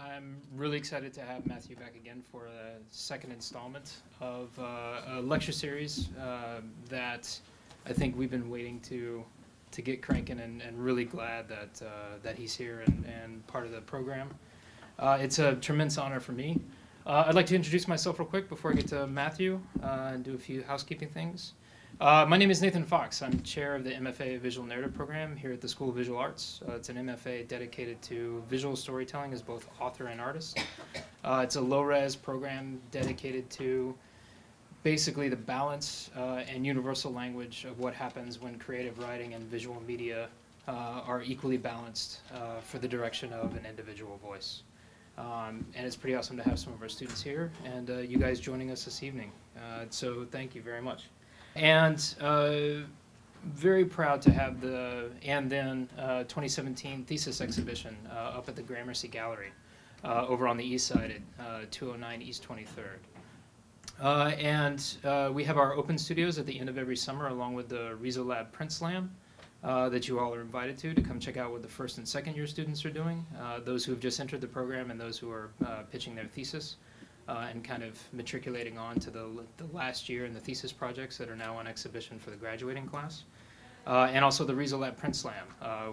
I'm really excited to have Matthew back again for the second installment of a lecture series that I think we've been waiting to get cranking, and really glad that he's here and part of the program. It's a tremendous honor for me. I'd like to introduce myself real quick before I get to Matthew and do a few housekeeping things. My name is Nathan Fox. I'm chair of the MFA Visual Narrative program here at the School of Visual Arts. It's an MFA dedicated to visual storytelling as both author and artist. It's a low-res program dedicated to basically the balance and universal language of what happens when creative writing and visual media are equally balanced for the direction of an individual voice. And it's pretty awesome to have some of our students here and you guys joining us this evening. So thank you very much. And very proud to have the And Then 2017 thesis exhibition up at the Gramercy Gallery over on the east side at 209 East 23rd. And we have our open studios at the end of every summer, along with the Lab Print Slam that you all are invited to come check out what the first and second year students are doing, those who have just entered the program and those who are pitching their thesis. And kind of matriculating on to the last year and the thesis projects that are now on exhibition for the graduating class. And also the Lab Print Slam,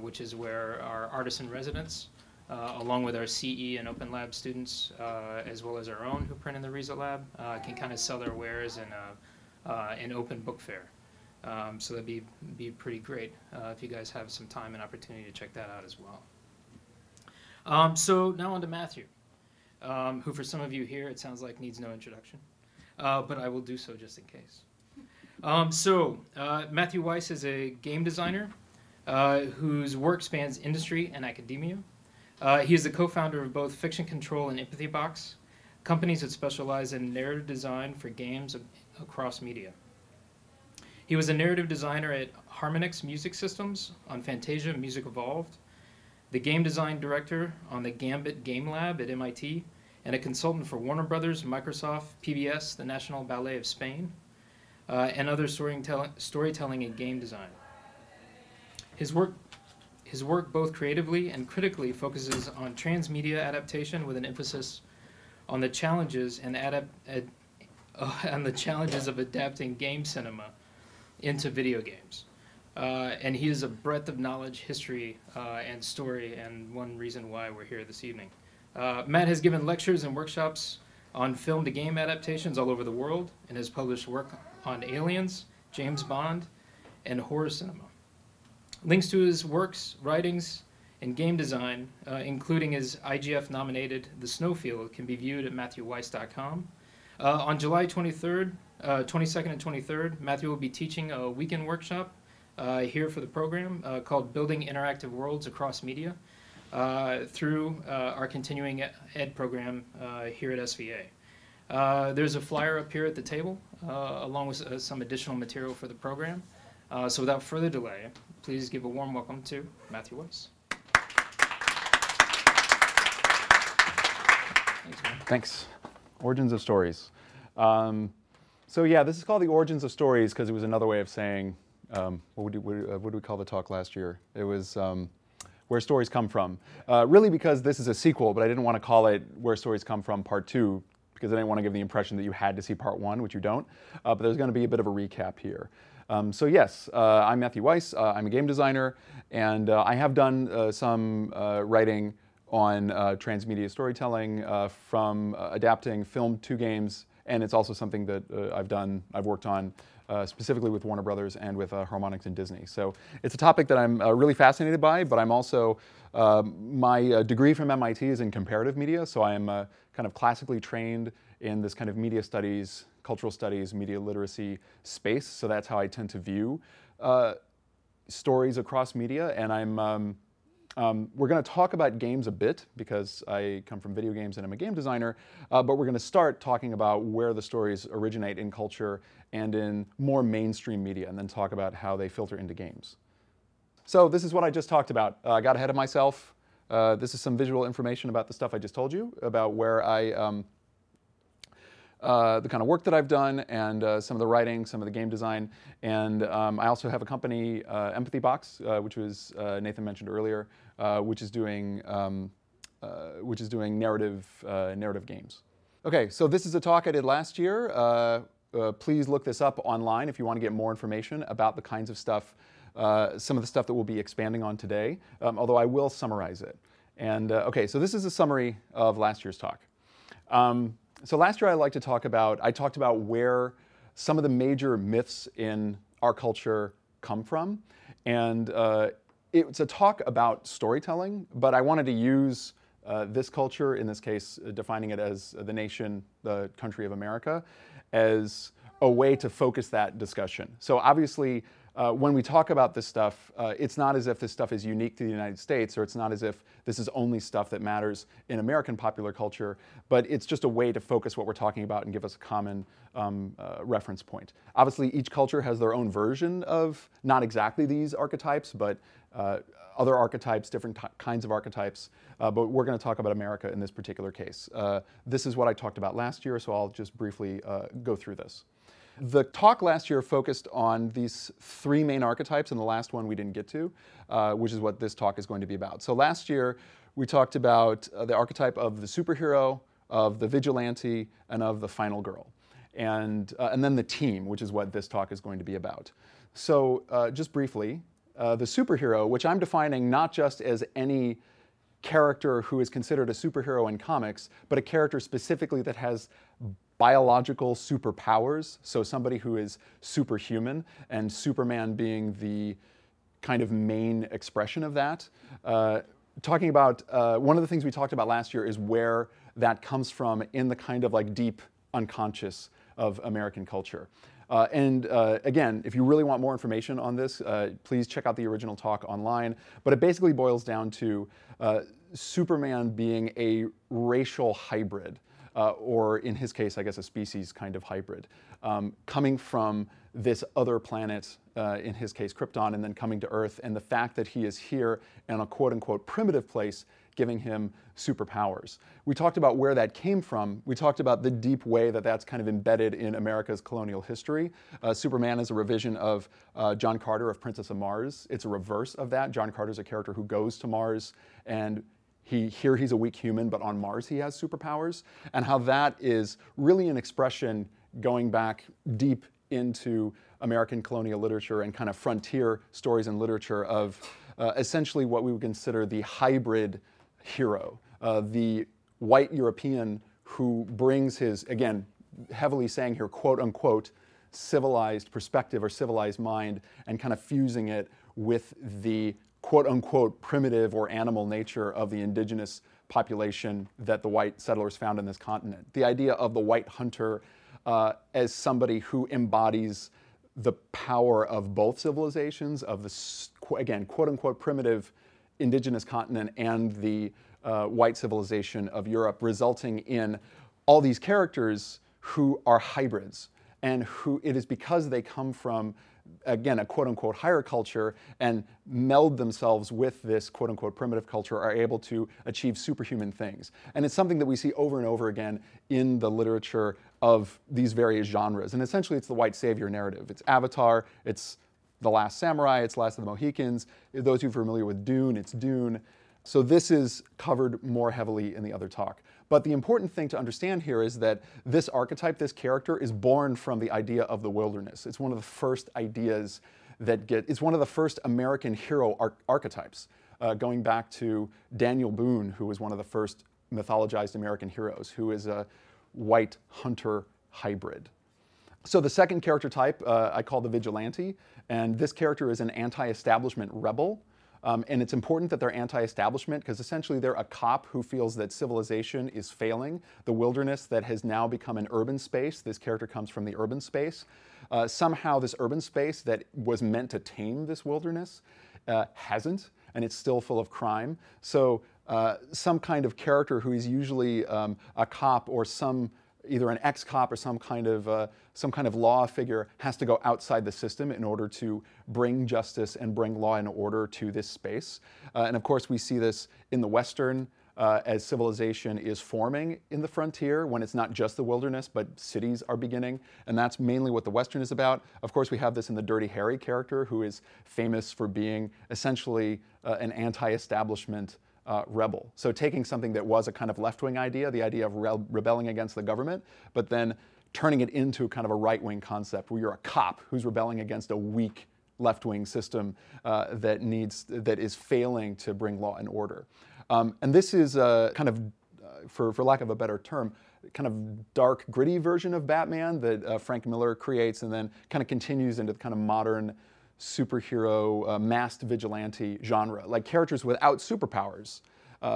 which is where our artists in residence, along with our CE and Open Lab students, as well as our own who print in the Lab, can kind of sell their wares in an open book fair. So that'd be pretty great if you guys have some time and opportunity to check that out as well. So now on to Matthew. Who for some of you here, it sounds like needs no introduction, but I will do so just in case. Matthew Weise is a game designer whose work spans industry and academia. He is the co-founder of both Fiction Control and Empathy Box, companies that specialize in narrative design for games across media. He was a narrative designer at Harmonix Music Systems on Fantasia Music Evolved, the game design director on the Gambit Game Lab at MIT, and a consultant for Warner Brothers, Microsoft, PBS, the National Ballet of Spain, and other storytelling and game design. His work both creatively and critically focuses on transmedia adaptation with an emphasis on the challenges and the challenges of adapting game cinema into video games. And he has a breadth of knowledge, history, and story, and one reason why we're here this evening. Matt has given lectures and workshops on film-to-game adaptations all over the world and has published work on Aliens, James Bond, and horror cinema. Links to his works, writings, and game design, including his IGF-nominated The Snowfield, can be viewed at MatthewWeise.com. On July 22nd and 23rd, Matthew will be teaching a weekend workshop here for the program called Building Interactive Worlds Across Media through our continuing ed program here at SVA. There's a flyer up here at the table along with some additional material for the program. So without further delay, please give a warm welcome to Matthew Weise. Thanks, man. Thanks. Origins of stories. So yeah, this is called the Origins of Stories because it was another way of saying what did we call the talk last year? It was Where Stories Come From. Really because this is a sequel, but I didn't want to call it Where Stories Come From Part 2 because I didn't want to give the impression that you had to see Part 1, which you don't. But there's going to be a bit of a recap here. So yes, I'm Matthew Weise. I'm a game designer, and I have done some writing on transmedia storytelling from adapting film to games, and it's also something that I've worked on specifically with Warner Brothers and with Harmonix and Disney. So it's a topic that I'm really fascinated by, but I'm also, my degree from MIT is in comparative media, so I am kind of classically trained in this kind of media studies, cultural studies, media literacy space, so that's how I tend to view stories across media, and we're going to talk about games a bit because I come from video games and I'm a game designer, but we're going to start talking about where the stories originate in culture and in more mainstream media, and then talk about how they filter into games. So this is what I just talked about. I got ahead of myself. This is some visual information about the stuff I just told you, about where I, the kind of work that I've done, and some of the writing, some of the game design. And I also have a company, Empathy Box, which was Nathan mentioned earlier, which is doing doing narrative games. Okay, so this is a talk I did last year. Please look this up online if you want to get more information about the kinds of stuff, some of the stuff that we'll be expanding on today, although I will summarize it. And okay, so this is a summary of last year's talk. So last year I talked about where some of the major myths in our culture come from. And it's a talk about storytelling, but I wanted to use this culture, in this case, defining it as the nation, the country of America, as a way to focus that discussion. So obviously, when we talk about this stuff, it's not as if this stuff is unique to the United States, or it's not as if this is only stuff that matters in American popular culture, but it's just a way to focus what we're talking about and give us a common reference point. Obviously, each culture has their own version of not exactly these archetypes, but other archetypes, different kinds of archetypes, but we're going to talk about America in this particular case. This is what I talked about last year, so I'll just briefly go through this. The talk last year focused on these three main archetypes, and the last one we didn't get to, which is what this talk is going to be about. So last year, we talked about the archetype of the superhero, of the vigilante, and of the final girl. And then the team, which is what this talk is going to be about. So just briefly, the superhero, which I'm defining not just as any character who is considered a superhero in comics, but a character specifically that has biological superpowers, so somebody who is superhuman, and Superman being the kind of main expression of that. Talking about, one of the things we talked about last year is where that comes from in the kind of like deep unconscious of American culture. Again, if you really want more information on this, please check out the original talk online. But it basically boils down to Superman being a racial hybrid, or in his case, I guess a species kind of hybrid, coming from this other planet, in his case Krypton, and then coming to Earth, and the fact that he is here in a quote-unquote primitive place giving him superpowers. We talked about where that came from. We talked about the deep way that that's kind of embedded in America's colonial history. Superman is a revision of John Carter of Princess of Mars. It's a reverse of that. John Carter's a character who goes to Mars, and here he's a weak human, but on Mars he has superpowers. And how that is really an expression going back deep into American colonial literature and kind of frontier stories and literature of essentially what we would consider the hybrid hero, the white European who brings his, again, heavily saying here, quote unquote, civilized perspective or civilized mind, and kind of fusing it with the quote unquote primitive or animal nature of the indigenous population that the white settlers found in this continent. The idea of the white hunter as somebody who embodies the power of both civilizations, of the, again, quote unquote primitive indigenous continent and the white civilization of Europe, resulting in all these characters who are hybrids, and who it is because they come from, again, a quote unquote higher culture and meld themselves with this quote unquote primitive culture, are able to achieve superhuman things. And it's something that we see over and over again in the literature of these various genres. And essentially it's the white savior narrative. It's Avatar, it's The Last Samurai, it's Last of the Mohicans. Those who are familiar with Dune, it's Dune. So this is covered more heavily in the other talk. But the important thing to understand here is that this archetype, this character, is born from the idea of the wilderness. It's one of the first ideas that it's one of the first American hero archetypes, going back to Daniel Boone, who was one of the first mythologized American heroes, who is a white hunter hybrid. So the second character type I call the vigilante, and this character is an anti-establishment rebel. And it's important that they're anti-establishment because essentially they're a cop who feels that civilization is failing, the wilderness that has now become an urban space. This character comes from the urban space. Somehow this urban space that was meant to tame this wilderness hasn't, and it's still full of crime. So some kind of character who is usually a cop or either an ex-cop or some kind of law figure has to go outside the system in order to bring justice and bring law and order to this space. And of course we see this in the Western as civilization is forming in the frontier, when it's not just the wilderness, but cities are beginning. And that's mainly what the Western is about. Of course we have this in the Dirty Harry character, who is famous for being essentially an anti-establishment rebel. So taking something that was a kind of left-wing idea, the idea of rebelling against the government, but then turning it into kind of a right-wing concept where you're a cop who's rebelling against a weak left-wing system that is failing to bring law and order. And this is a kind of, for lack of a better term, kind of dark, gritty version of Batman that Frank Miller creates and then kind of continues into the kind of modern superhero, masked vigilante genre, like characters without superpowers,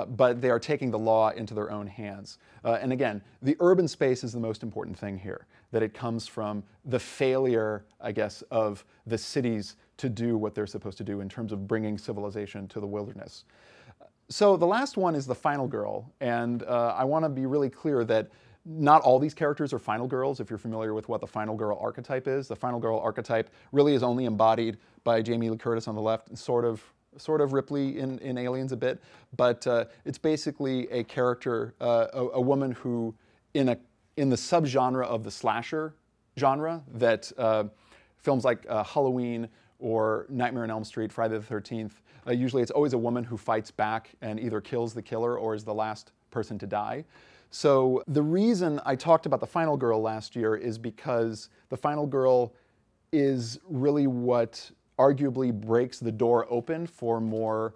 but they are taking the law into their own hands. And again, the urban space is the most important thing here, that it comes from the failure, I guess, of the cities to do what they're supposed to do in terms of bringing civilization to the wilderness. So the last one is the final girl, and I want to be really clear that not all these characters are final girls. If you're familiar with what the final girl archetype is, the final girl archetype really is only embodied by Jamie Lee Curtis on the left, and sort of Ripley in Aliens a bit, but it's basically a character, a woman who, in the subgenre of the slasher genre that films like Halloween or Nightmare on Elm Street, Friday the 13th, usually it's always a woman who fights back and either kills the killer or is the last person to die. So the reason I talked about the final girl last year is because the final girl is really what arguably breaks the door open for more,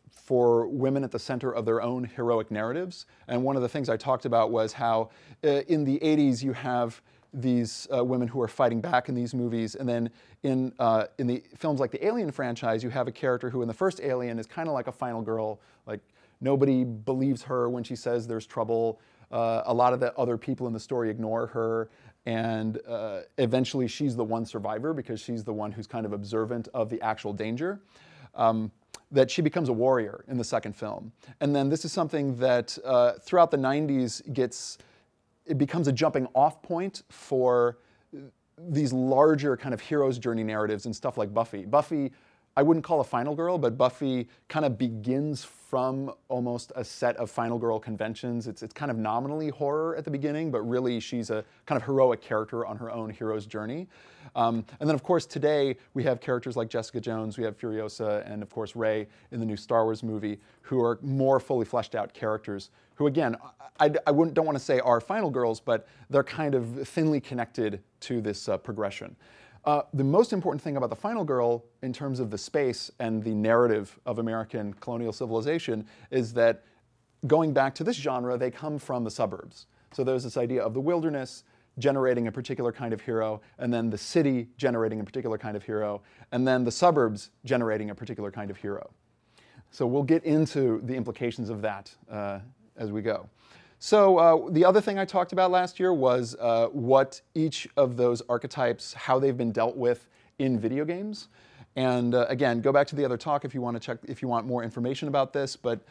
for women at the center of their own heroic narratives. And one of the things I talked about was how in the 80s you have these women who are fighting back in these movies, and then in the films like the Alien franchise, you have a character who in the first Alien is kind of like a final girl, like nobody believes her when she says there's trouble. A lot of the other people in the story ignore her, and eventually she's the one survivor because she's the one who's kind of observant of the actual danger. That she becomes a warrior in the second film. And then this is something that throughout the 90s it becomes a jumping off point for these larger kind of hero's journey narratives and stuff like Buffy. Buffy, I wouldn't call a final girl, but Buffy kind of begins from almost a set of final girl conventions. It's kind of nominally horror at the beginning, but really she's a kind of heroic character on her own hero's journey. And then of course today we have characters like Jessica Jones, we have Furiosa, and of course Rey in the new Star Wars movie, who are more fully fleshed out characters who, again, I don't want to say are final girls, but they're kind of thinly connected to this progression. The most important thing about the final girl in terms of the space and the narrative of American colonial civilization is that going back to this genre, they come from the suburbs. So there's this idea of the wilderness generating a particular kind of hero, and then the city generating a particular kind of hero, and then the suburbs generating a particular kind of hero. So we'll get into the implications of that as we go. So the other thing I talked about last year was what each of those archetypes, how they've been dealt with in video games. And again, go back to the other talk if you want to check, if you want more information about this. But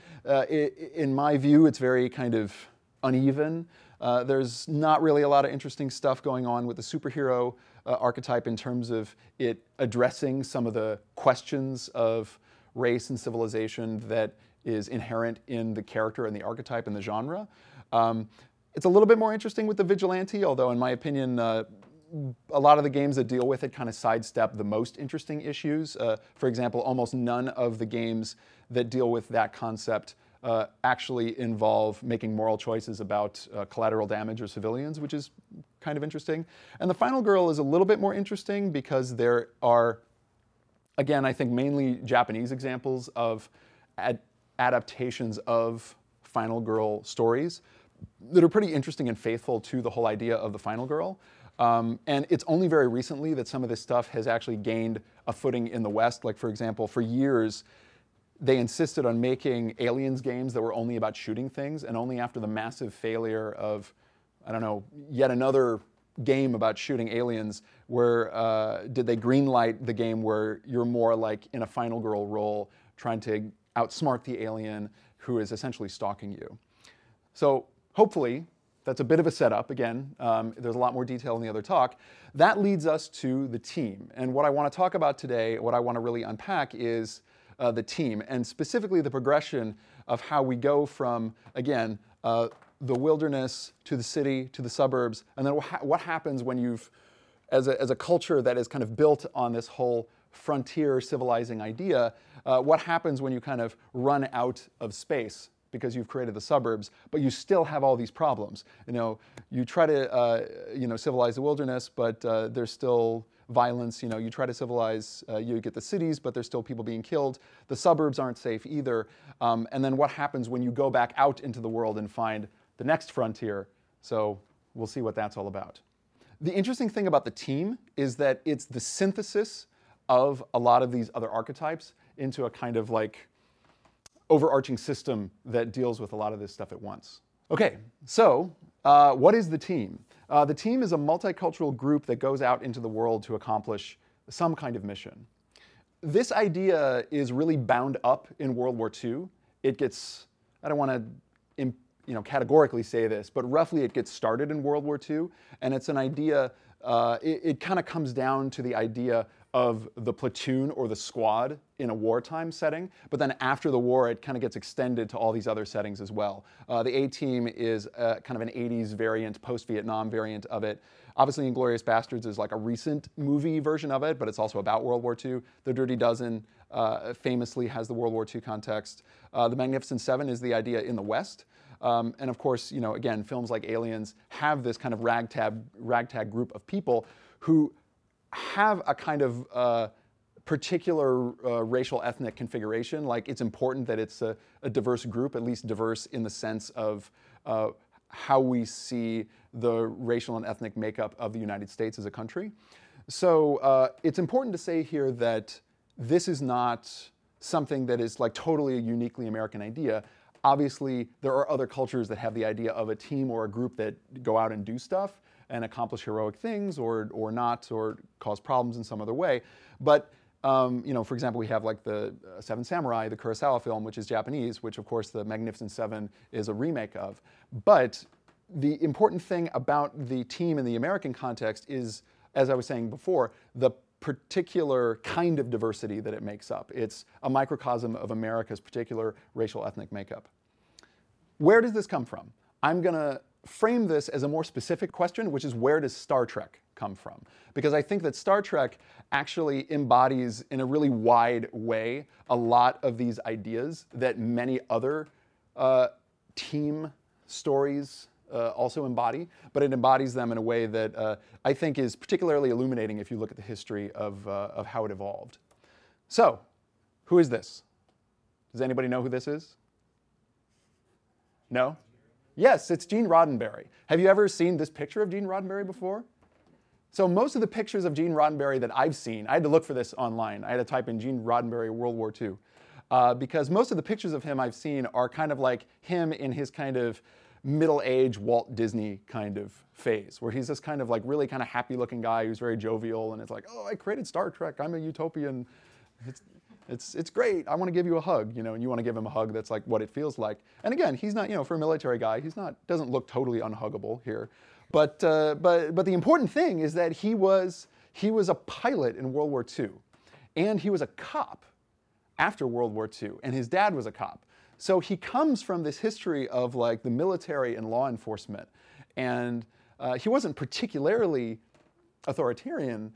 in my view, it's very kind of uneven. There's not really a lot of interesting stuff going on with the superhero archetype in terms of it addressing some of the questions of race and civilization that is inherent in the character and the archetype and the genre. It's a little bit more interesting with the vigilante, although in my opinion, a lot of the games that deal with it kind of sidestep the most interesting issues. For example, almost none of the games that deal with that concept actually involve making moral choices about collateral damage or civilians, which is kind of interesting. And the final girl is a little bit more interesting because there are, again, I think mainly Japanese examples of adaptations of final girl stories that are pretty interesting and faithful to the whole idea of the final girl. And it's only very recently that some of this stuff has actually gained a footing in the West. Like, for example, for years, they insisted on making Aliens games that were only about shooting things, and only after the massive failure of, I don't know, yet another game about shooting aliens, where did they greenlight the game where you're more like in a final girl role, trying to outsmart the alien who is essentially stalking you. So hopefully, that's a bit of a setup. Again, there's a lot more detail in the other talk. That leads us to the team. And what I want to talk about today, what I want to really unpack is the team, and specifically the progression of how we go from, again, the wilderness to the city to the suburbs, and then what happens when you've, as a culture that is kind of built on this whole frontier civilizing idea, what happens when you kind of run out of space because you've created the suburbs, but you still have all these problems. You try to civilize the wilderness, but there's still violence. You try to civilize, you get the cities, but there's still people being killed. The suburbs aren't safe either. And then what happens when you go back out into the world and find the next frontier? So we'll see what that's all about. The interesting thing about the team is that it's the synthesis of a lot of these other archetypes into a kind of like overarching system that deals with a lot of this stuff at once. Okay, so what is the team? The team is a multicultural group that goes out into the world to accomplish some kind of mission. This idea is really bound up in World War II. It gets, I don't want to categorically say this, but roughly it gets started in World War II, and it's an idea, it kind of comes down to the idea of the platoon or the squad in a wartime setting, but then after the war it kind of gets extended to all these other settings as well. The A-Team is kind of an 80s variant, post-Vietnam variant of it. Obviously Inglourious Basterds is like a recent movie version of it, but it's also about World War II. The Dirty Dozen famously has the World War II context. The Magnificent Seven is the idea in the West. And of course, again, films like Aliens have this kind of ragtag group of people who have a kind of particular racial ethnic configuration. Like it's important that it's a diverse group, at least diverse in the sense of how we see the racial and ethnic makeup of the United States as a country. So it's important to say here that this is not something that is like totally a uniquely American idea. Obviously, there are other cultures that have the idea of a team or a group that go out and do stuff and accomplish heroic things or not, or cause problems in some other way. But, for example, we have like the Seven Samurai, the Kurosawa film, which is Japanese, which of course the Magnificent Seven is a remake of. But the important thing about the team in the American context is, as I was saying before, the particular kind of diversity that it makes up. It's a microcosm of America's particular racial ethnic makeup. Where does this come from? I'm going to frame this as a more specific question, which is where does Star Trek come from? Because I think that Star Trek actually embodies in a really wide way a lot of these ideas that many other team stories also embody, but it embodies them in a way that I think is particularly illuminating if you look at the history of how it evolved. So, who is this? Does anybody know who this is? No? Yes, it's Gene Roddenberry. Have you ever seen this picture of Gene Roddenberry before? So most of the pictures of Gene Roddenberry that I've seen, I had to look for this online. I had to type in Gene Roddenberry World War II. Because most of the pictures of him I've seen are kind of like him in his kind of middle-aged Walt Disney kind of phase, where he's this kind of like really kind of happy-looking guy who's very jovial, and it's like, oh, I created Star Trek, I'm a utopian. It's great. I want to give you a hug, and you want to give him a hug that's like what it feels like. And again, he's not, for a military guy, doesn't look totally unhuggable here. But the important thing is that he was a pilot in World War II, and he was a cop after World War II, and his dad was a cop. So he comes from this history of like the military and law enforcement, and he wasn't particularly authoritarian.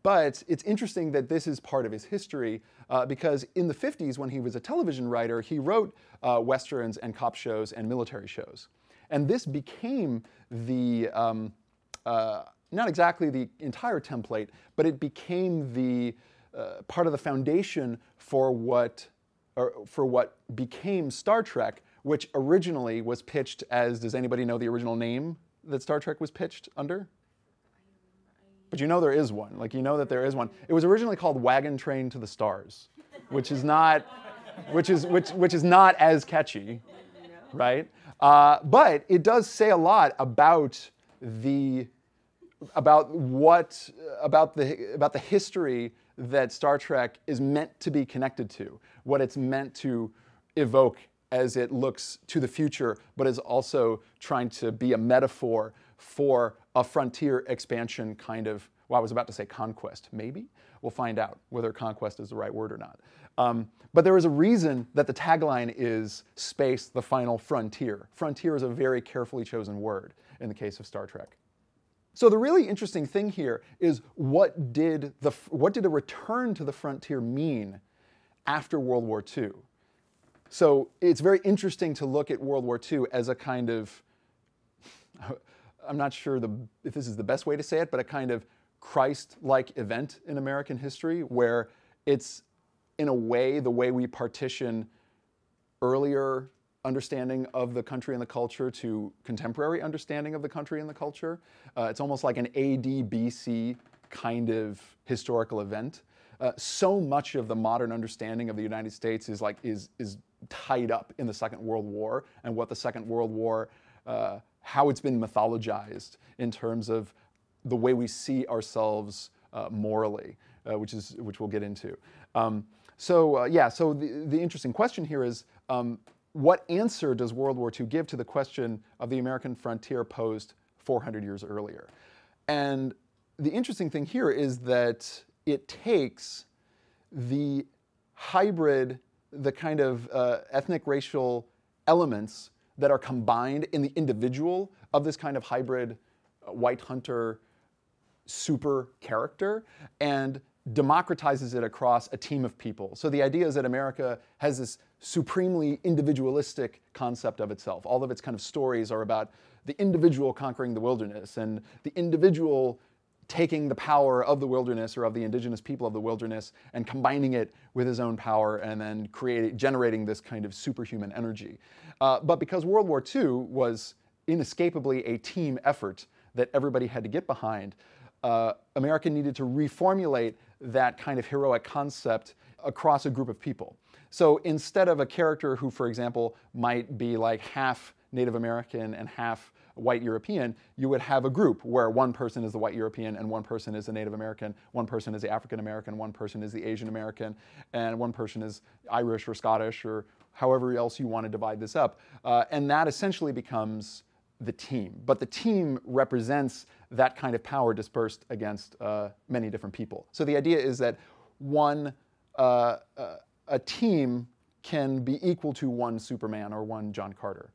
But it's interesting that this is part of his history because in the 50s, when he was a television writer, he wrote westerns and cop shows and military shows. And this became the, not exactly the entire template, but it became the part of the foundation for what became Star Trek, which originally was pitched as, does anybody know the original name that Star Trek was pitched under? But there is one. Like that there is one. It was originally called Wagon Train to the Stars, which is not as catchy, right? But it does say a lot about the history that Star Trek is meant to be connected to, what it's meant to evoke as it looks to the future, but is also trying to be a metaphor for a frontier expansion kind of, well, I was about to say conquest, maybe? We'll find out whether conquest is the right word or not. But there is a reason that the tagline is space, the final frontier. Frontier is a very carefully chosen word in the case of Star Trek. So the really interesting thing here is what did a return to the frontier mean after World War II? So it's very interesting to look at World War II as a kind of, I'm not sure if this is the best way to say it, but a kind of Christ-like event in American history where it's, in a way, the way we partition earlier understanding of the country and the culture to contemporary understanding of the country and the culture. It's almost like an AD, BC kind of historical event. So much of the modern understanding of the United States is tied up in the Second World War and what the Second World War, how it's been mythologized in terms of the way we see ourselves morally, which we'll get into. So the interesting question here is, what answer does World War II give to the question of the American frontier posed 400 years earlier? And the interesting thing here is that it takes the hybrid, the kind of ethnic racial elements that are combined in the individual of this kind of hybrid white hunter super character and democratizes it across a team of people. So the idea is that America has this supremely individualistic concept of itself. All of its kind of stories are about the individual conquering the wilderness and the individual taking the power of the wilderness or of the indigenous people of the wilderness and combining it with his own power and then generating this kind of superhuman energy. But because World War II was inescapably a team effort that everybody had to get behind, America needed to reformulate that kind of heroic concept across a group of people. So instead of a character who, for example, might be like half Native American and half white European, you would have a group where one person is the white European and one person is the Native American, one person is the African American, one person is the Asian American, and one person is Irish or Scottish or however else you want to divide this up. And that essentially becomes the team. But the team represents that kind of power dispersed against many different people. So the idea is that a team can be equal to one Superman or one John Carter.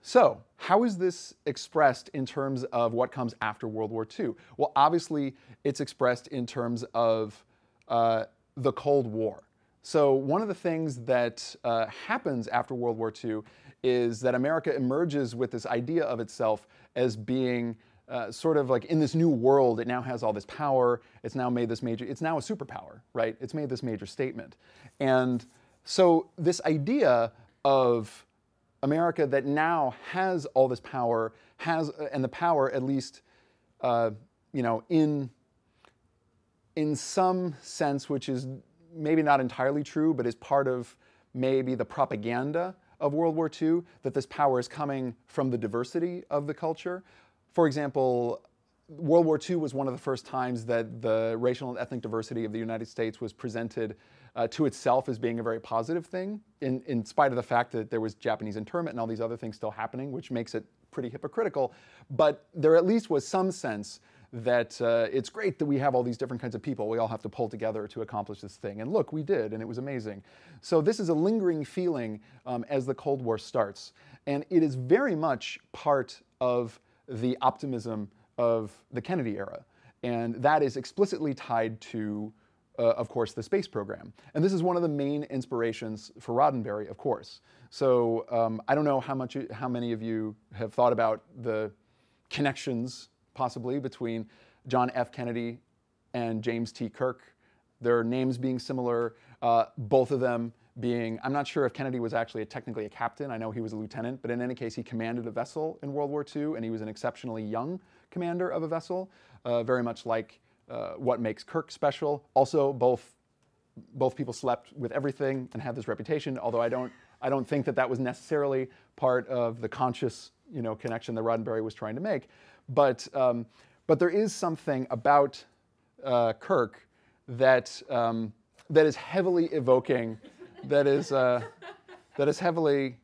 So how is this expressed in terms of what comes after World War II? Well, obviously, it's expressed in terms of the Cold War. So one of the things that happens after World War II is that America emerges with this idea of itself as being sort of like in this new world. It now has all this power. It's now made this major, it's now a superpower, right? It's made this major statement. And so this idea of America that now has all this power, and the power, at least, in some sense, which is maybe not entirely true, but is part of maybe the propaganda of World War II, that this power is coming from the diversity of the culture. For example, World War II was one of the first times that the racial and ethnic diversity of the United States was presented to itself as being a very positive thing, in spite of the fact that there was Japanese internment and all these other things still happening, which makes it pretty hypocritical. But there at least was some sense that it's great that we have all these different kinds of people. We all have to pull together to accomplish this thing. And look, we did, and it was amazing. So this is a lingering feeling as the Cold War starts. And it is very much part of the optimism of the Kennedy era. And that is explicitly tied to, of course, the space program. And this is one of the main inspirations for Roddenberry, of course. So I don't know how many of you have thought about the connections possibly between John F. Kennedy and James T. Kirk, their names being similar, both of them being, I'm not sure if Kennedy was actually technically a captain. I know he was a lieutenant, but in any case, he commanded a vessel in World War II, and he was an exceptionally young commander of a vessel, very much like what makes Kirk special. Also, both people slept with everything and had this reputation, although I don't think that was necessarily part of the conscious connection that Roddenberry was trying to make. But there is something about Kirk that is heavily evoking, that is heavily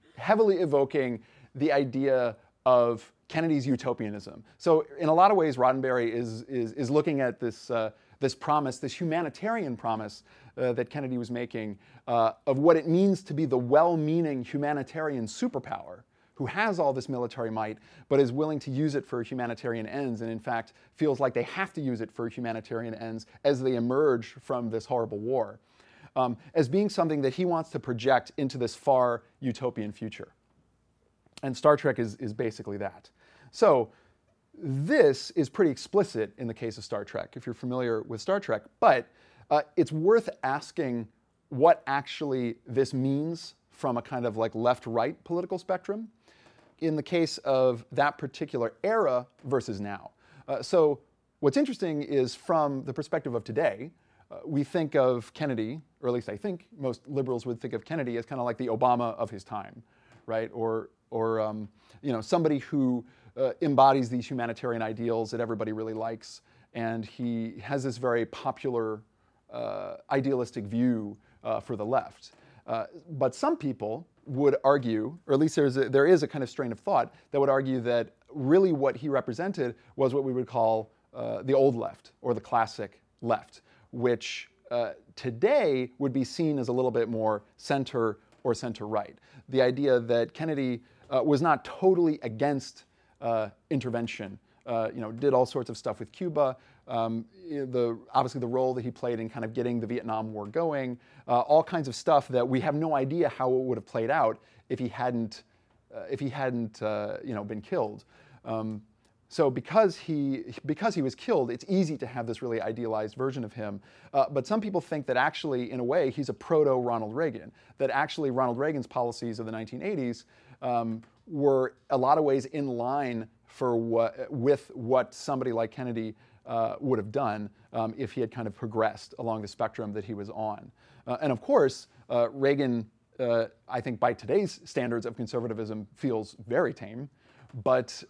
evoking the idea of Kennedy's utopianism. So in a lot of ways, Roddenberry is looking at this promise, this humanitarian promise that Kennedy was making of what it means to be the well-meaning humanitarian superpower who has all this military might, but is willing to use it for humanitarian ends, and in fact feels like they have to use it for humanitarian ends as they emerge from this horrible war, as being something that he wants to project into this far utopian future. And Star Trek is basically that. So this is pretty explicit in the case of Star Trek, if you're familiar with Star Trek, but it's worth asking what actually this means from a kind of like left-right political spectrum in the case of that particular era versus now. So what's interesting is from the perspective of today, we think of Kennedy, or at least I think most liberals would think of Kennedy as kind of like the Obama of his time, right? Or you know, somebody who embodies these humanitarian ideals that everybody really likes, and he has this very popular idealistic view for the left. But some people would argue, or at least there is a kind of strain of thought that would argue that really what he represented was what we would call the old left, or the classic left, which today would be seen as a little bit more center or center-right. The idea that Kennedy was not totally against intervention, you know, did all sorts of stuff with Cuba, obviously the role that he played in kind of getting the Vietnam War going, all kinds of stuff that we have no idea how it would have played out if he hadn't you know, been killed. So because he was killed, it's easy to have this really idealized version of him. But some people think that actually, in a way, he's a proto-Ronald Reagan. That actually Ronald Reagan's policies of the 1980s were a lot of ways in line with what somebody like Kennedy would have done if he had kind of progressed along the spectrum that he was on. And of course, Reagan, I think by today's standards of conservatism, feels very tame. But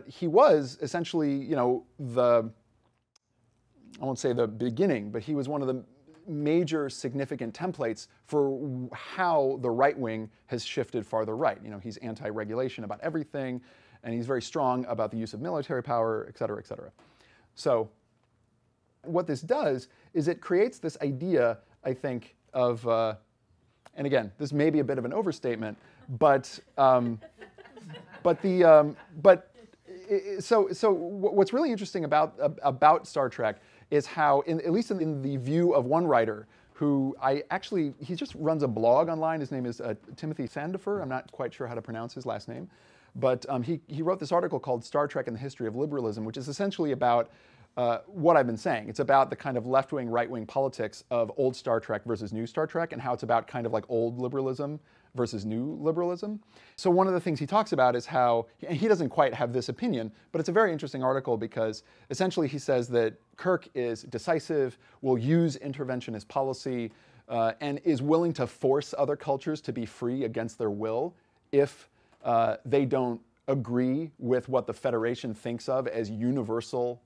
he was essentially, you know, I won't say the beginning, but he was one of the major significant templates for how the right wing has shifted farther right. You know, he's anti-regulation about everything, and he's very strong about the use of military power, et cetera, et cetera. So what this does is it creates this idea, I think, of, and again, this may be a bit of an overstatement, but so what's really interesting about Star Trek is how, at least in the view of one writer, who he just runs a blog online. His name is Timothy Sandifer. I'm not quite sure how to pronounce his last name. But he wrote this article called Star Trek and the History of Liberalism, which is essentially about what I've been saying. It's about the kind of left-wing, right-wing politics of old Star Trek versus new Star Trek, and how it's about kind of like old liberalism versus new liberalism. So one of the things he talks about is how, and he doesn't quite have this opinion, but it's a very interesting article because essentially he says that Kirk is decisive, will use interventionist policy, and is willing to force other cultures to be free against their will if they don't agree with what the Federation thinks of as universal,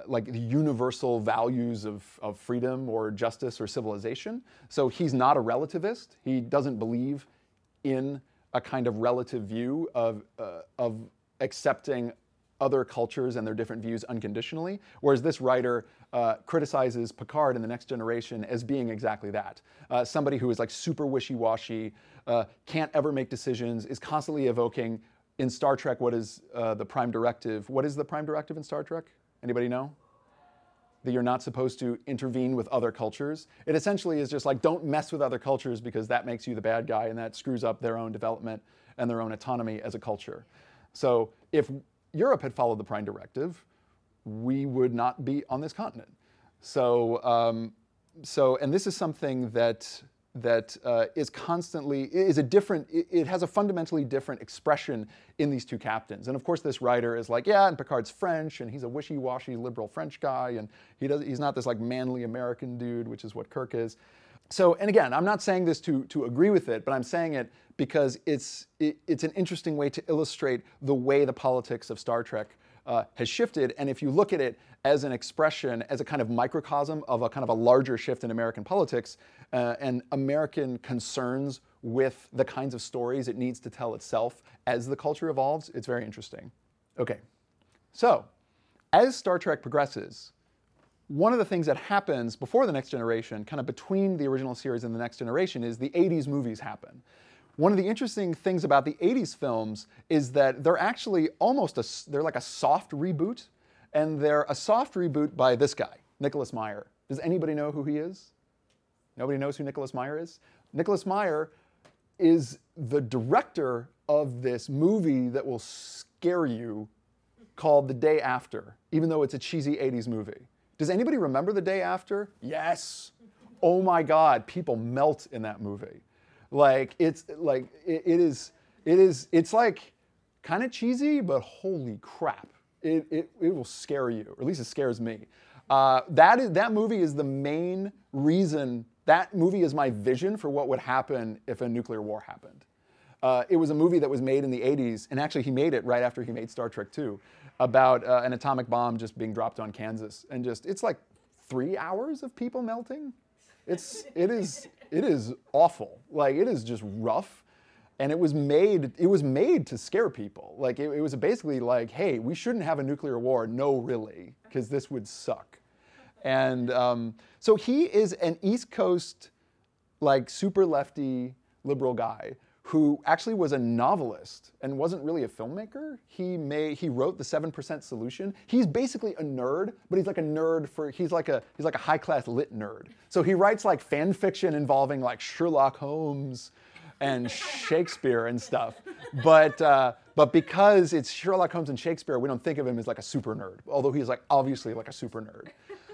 like the universal values of freedom or justice or civilization. So he's not a relativist. He doesn't believe in a kind of relative view of accepting other cultures and their different views unconditionally, whereas this writer criticizes Picard in The Next Generation as being exactly that. Somebody who is like super wishy-washy, can't ever make decisions, is constantly evoking in Star Trek what is the Prime Directive. What is the Prime Directive in Star Trek? Anybody know? That you're not supposed to intervene with other cultures. It essentially is just like, don't mess with other cultures because that makes you the bad guy and that screws up their own development and their own autonomy as a culture. So if Europe had followed the Prime Directive, we would not be on this continent. So, and this is something that is constantly, it has a fundamentally different expression in these two captains. And of course this writer is like, yeah, and Picard's French, and he's a wishy-washy liberal French guy, and he's not this like manly American dude, which is what Kirk is. So, and again, I'm not saying this to agree with it, but I'm saying it because it's an interesting way to illustrate the way the politics of Star Trek has shifted. And if you look at it as an expression, as a kind of microcosm of a kind of a larger shift in American politics and American concerns with the kinds of stories it needs to tell itself as the culture evolves, it's very interesting. Okay, so as Star Trek progresses, one of the things that happens before The Next Generation, kind of between the original series and The Next Generation, is the 80s movies happen, one of the interesting things about the 80s films is that they're actually they're like a soft reboot, and they're a soft reboot by this guy, Nicholas Meyer. Does anybody know who he is? Nobody knows who Nicholas Meyer is? Nicholas Meyer is the director of this movie that will scare you called The Day After, even though it's a cheesy 80s movie. Does anybody remember The Day After? Yes. Oh my God, people melt in that movie. Like, it's like kind of cheesy, but holy crap. It will scare you, or at least it scares me. That movie is the main reason, that movie is my vision for what would happen if a nuclear war happened. It was a movie that was made in the 80s, and actually he made it right after he made Star Trek II, about an atomic bomb just being dropped on Kansas. And it's like 3 hours of people melting. It is awful. Like, it is just rough. And it was made to scare people. Like, it was basically like, hey, we shouldn't have a nuclear war. No, really, because this would suck. And so he is an East Coast, like, super lefty liberal guy who actually was a novelist and wasn't really a filmmaker. He wrote The 7% Solution. He's basically a nerd, but he's like a nerd he's like a high-class lit nerd. So he writes like fan fiction involving like Sherlock Holmes and Shakespeare and stuff. But because it's Sherlock Holmes and Shakespeare, we don't think of him as like a super nerd, although he's like obviously like a super nerd.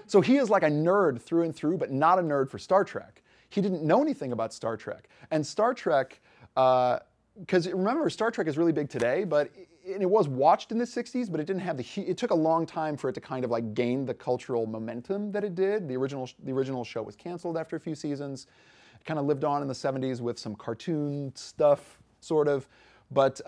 So he is like a nerd through and through, but not a nerd for Star Trek. He didn't know anything about Star Trek. And Star Trek, because remember, Star Trek is really big today, but it was watched in the 60s, but it didn't have it took a long time for it to kind of like gain the cultural momentum that it did. The original show was canceled after a few seasons. It kind of lived on in the 70s with some cartoon stuff, sort of. But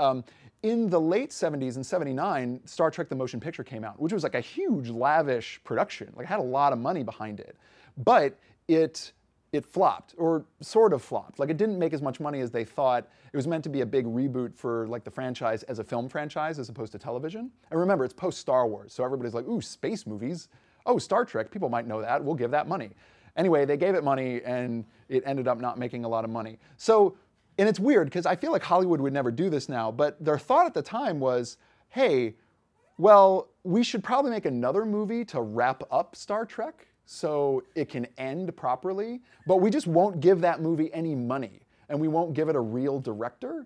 in the late 70s, in 79, Star Trek the Motion Picture came out, which was like a huge, lavish production. Like, it had a lot of money behind it. But it flopped, or sort of flopped. Like, it didn't make as much money as they thought. It was meant to be a big reboot for like the franchise as a film franchise as opposed to television. And remember, it's post-Star Wars, so everybody's like, ooh, space movies. Oh, Star Trek, people might know that. We'll give that money. Anyway, they gave it money, and it ended up not making a lot of money. So, and it's weird, because I feel like Hollywood would never do this now, but their thought at the time was, hey, well, we should probably make another movie to wrap up Star Trek so it can end properly, but we just won't give that movie any money, and we won't give it a real director,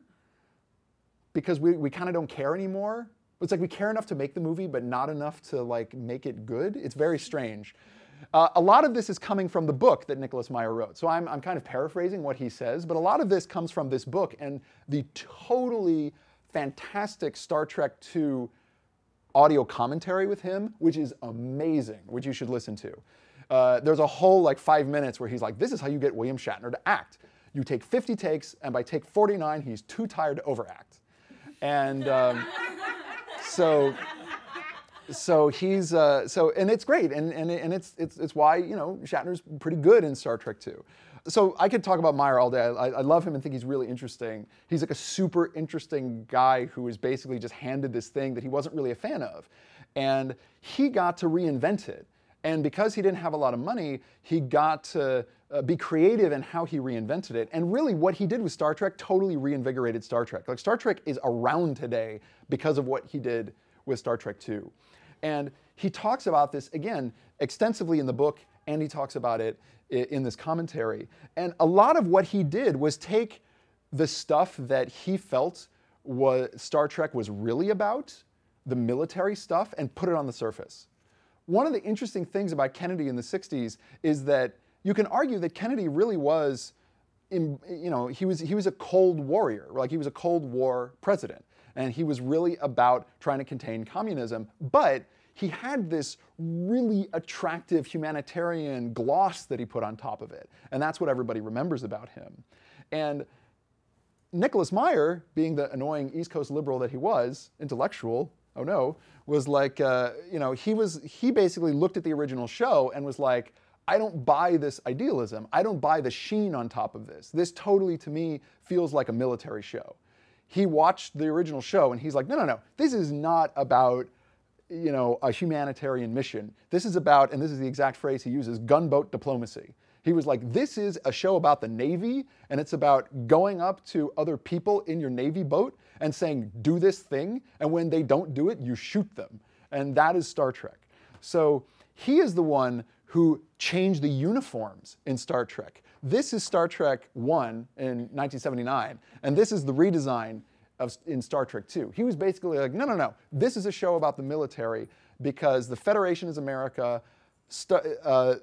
because we kind of don't care anymore. It's like we care enough to make the movie, but not enough to like make it good. It's very strange. A lot of this is coming from the book that Nicholas Meyer wrote. So I'm kind of paraphrasing what he says, but a lot of this comes from this book and the totally fantastic Star Trek II audio commentary with him, which is amazing, which you should listen to. There's a whole like 5 minutes where he's like, this is how you get William Shatner to act. You take 50 takes, and by take 49, he's too tired to overact. And so he's and it's great, and it's why, you know, Shatner's pretty good in Star Trek II. So I could talk about Meyer all day. I love him and think he's really interesting. He's like a super interesting guy who was basically just handed this thing that he wasn't really a fan of, and he got to reinvent it. And because he didn't have a lot of money, he got to be creative in how he reinvented it. And really what he did with Star Trek totally reinvigorated Star Trek. Like, Star Trek is around today because of what he did with Star Trek II. And he talks about this, again, extensively in the book, and he talks about it in this commentary. And a lot of what he did was take the stuff that he felt Star Trek was really about, the military stuff, and put it on the surface. One of the interesting things about Kennedy in the 60s is that you can argue that Kennedy really was, you know, he was a Cold Warrior, like he was a Cold War president, and he was really about trying to contain communism, but he had this really attractive humanitarian gloss that he put on top of it, and that's what everybody remembers about him. And Nicholas Meyer, being the annoying East Coast liberal that he was, intellectual, oh no, was like, you know, he basically looked at the original show and was like, I don't buy this idealism. I don't buy the sheen on top of this. This totally, to me, feels like a military show. He watched the original show and he's like, no, no, no, this is not about, you know, a humanitarian mission. This is about, and this is the exact phrase he uses, gunboat diplomacy. He was like, this is a show about the Navy, and it's about going up to other people in your Navy boat and saying, do this thing, and when they don't do it, you shoot them. And that is Star Trek. So he is the one who changed the uniforms in Star Trek. This is Star Trek I in 1979, and this is the redesign in Star Trek II. He was basically like, no, no, no, this is a show about the military because the Federation is America, the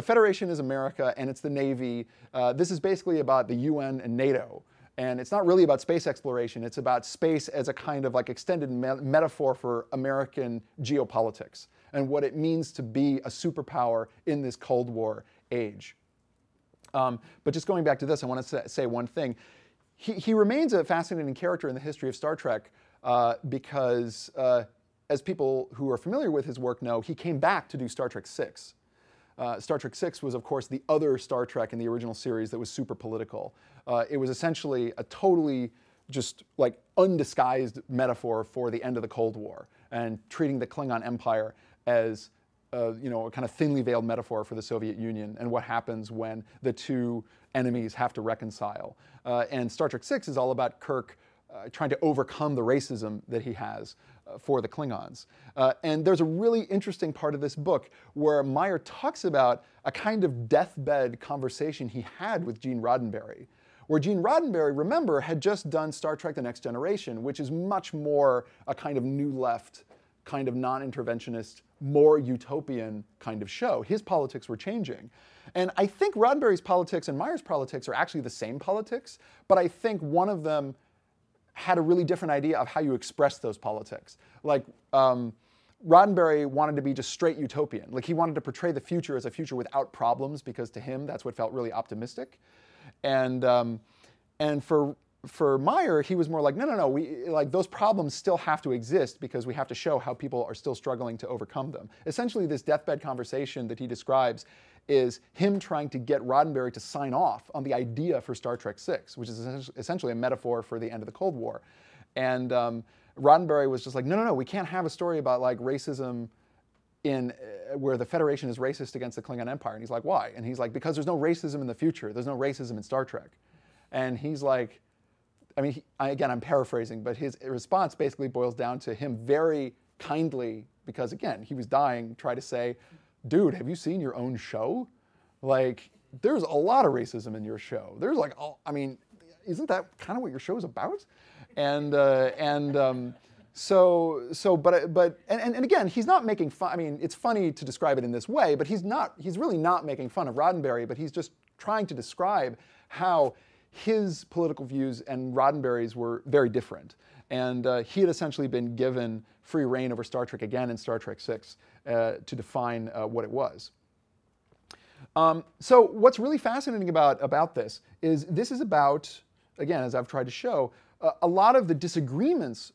Federation is America and it's the Navy. This is basically about the UN and NATO. And it's not really about space exploration. It's about space as a kind of like extended metaphor for American geopolitics and what it means to be a superpower in this Cold War age. But just going back to this, I want to say one thing. He remains a fascinating character in the history of Star Trek because, as people who are familiar with his work know, he came back to do Star Trek VI. Star Trek VI was, of course, the other Star Trek in the original series that was super political. It was essentially a totally just like undisguised metaphor for the end of the Cold War and treating the Klingon Empire as a kind of thinly veiled metaphor for the Soviet Union and what happens when the two enemies have to reconcile. And Star Trek VI is all about Kirk trying to overcome the racism that he has for the Klingons. And there's a really interesting part of this book where Meyer talks about a kind of deathbed conversation he had with Gene Roddenberry, where Gene Roddenberry, remember, had just done Star Trek The Next Generation, which is much more a kind of new left, kind of non-interventionist, more utopian kind of show. His politics were changing. And I think Roddenberry's politics and Meyer's politics are actually the same politics, but I think one of them had a really different idea of how you express those politics. Like, Roddenberry wanted to be just straight utopian. Like, he wanted to portray the future as a future without problems because to him, that's what felt really optimistic. And for Meyer, he was more like, no, no, no, like those problems still have to exist because we have to show how people are still struggling to overcome them. Essentially, this deathbed conversation that he describes is him trying to get Roddenberry to sign off on the idea for Star Trek VI, which is essentially a metaphor for the end of the Cold War. And Roddenberry was just like, no, no, no, we can't have a story about like racism in where the Federation is racist against the Klingon Empire. And he's like, why? And he's like, because there's no racism in the future. There's no racism in Star Trek. And he's like, I mean, again, I'm paraphrasing, but his response basically boils down to him very kindly, because again, he was dying, try to say, dude, have you seen your own show? Like, there's a lot of racism in your show. There's like, I mean, isn't that kind of what your show is about? And again, he's not making fun. I mean, it's funny to describe it in this way, but he's really not making fun of Roddenberry, but he's just trying to describe how his political views and Roddenberry's were very different. And he had essentially been given free reign over Star Trek again in Star Trek VI to define what it was. So what's really fascinating about this is about, again, as I've tried to show, a lot of the disagreements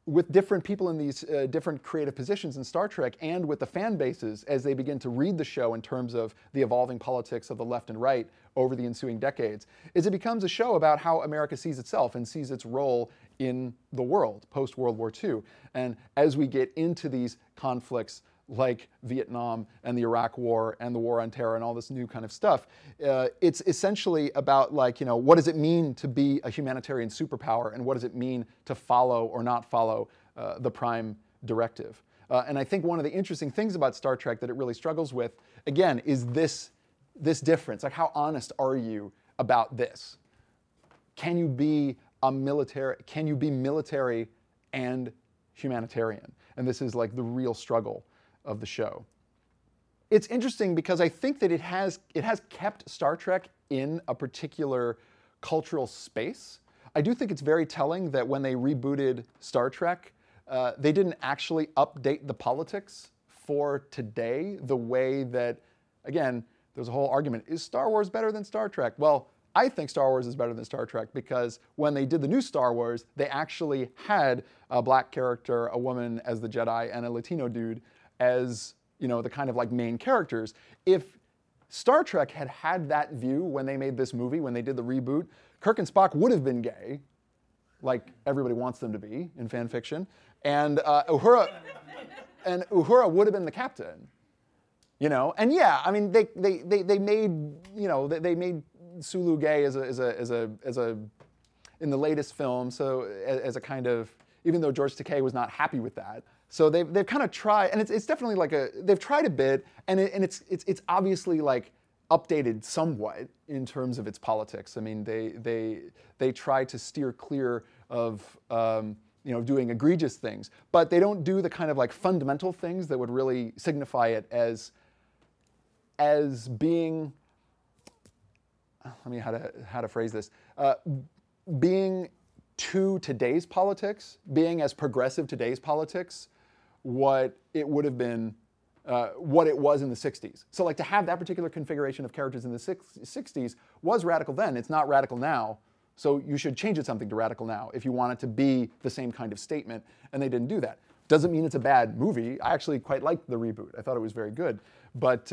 with different people in these different creative positions in Star Trek and with the fan bases as they begin to read the show in terms of the evolving politics of the left and right over the ensuing decades, is it becomes a show about how America sees itself and sees its role in the world post-World War II. And as we get into these conflicts like Vietnam and the Iraq War and the War on Terror and all this new kind of stuff, it's essentially about like, what does it mean to be a humanitarian superpower and what does it mean to follow or not follow the Prime Directive. And I think one of the interesting things about Star Trek that it really struggles with, again, is this difference. Like, how honest are you about this? Can you be military and humanitarian? And this is like the real struggle of the show. It's interesting because I think that it has kept Star Trek in a particular cultural space. I do think it's very telling that when they rebooted Star Trek, they didn't actually update the politics for today the way that, again, there's a whole argument, is Star Wars better than Star Trek? Well, I think Star Wars is better than Star Trek because when they did the new Star Wars, they actually had a black character, a woman as the Jedi, and a Latino dude as, the kind of like main characters. If Star Trek had had that view when they made this movie, when they did the reboot, Kirk and Spock would have been gay, like everybody wants them to be in fan fiction, and Uhura would have been the captain. you know. And yeah, I mean, they made, you know, they made Sulu gay as a in the latest film, so as a kind of, even though George Takei was not happy with that. So they've kind of tried, and it's definitely like they've tried a bit, and it's obviously like updated somewhat in terms of its politics. I mean, they try to steer clear of you know, doing egregious things, but they don't do the kind of like fundamental things that would really signify it as being, how to phrase this, being to today's politics, being as progressive today's politics, what it would have been, what it was in the 60s. So like to have that particular configuration of characters in the 60s was radical then. It's not radical now. So you should change it something to radical now if you want it to be the same kind of statement, and they didn't do that. Doesn't mean it's a bad movie. I actually quite liked the reboot. I thought it was very good. But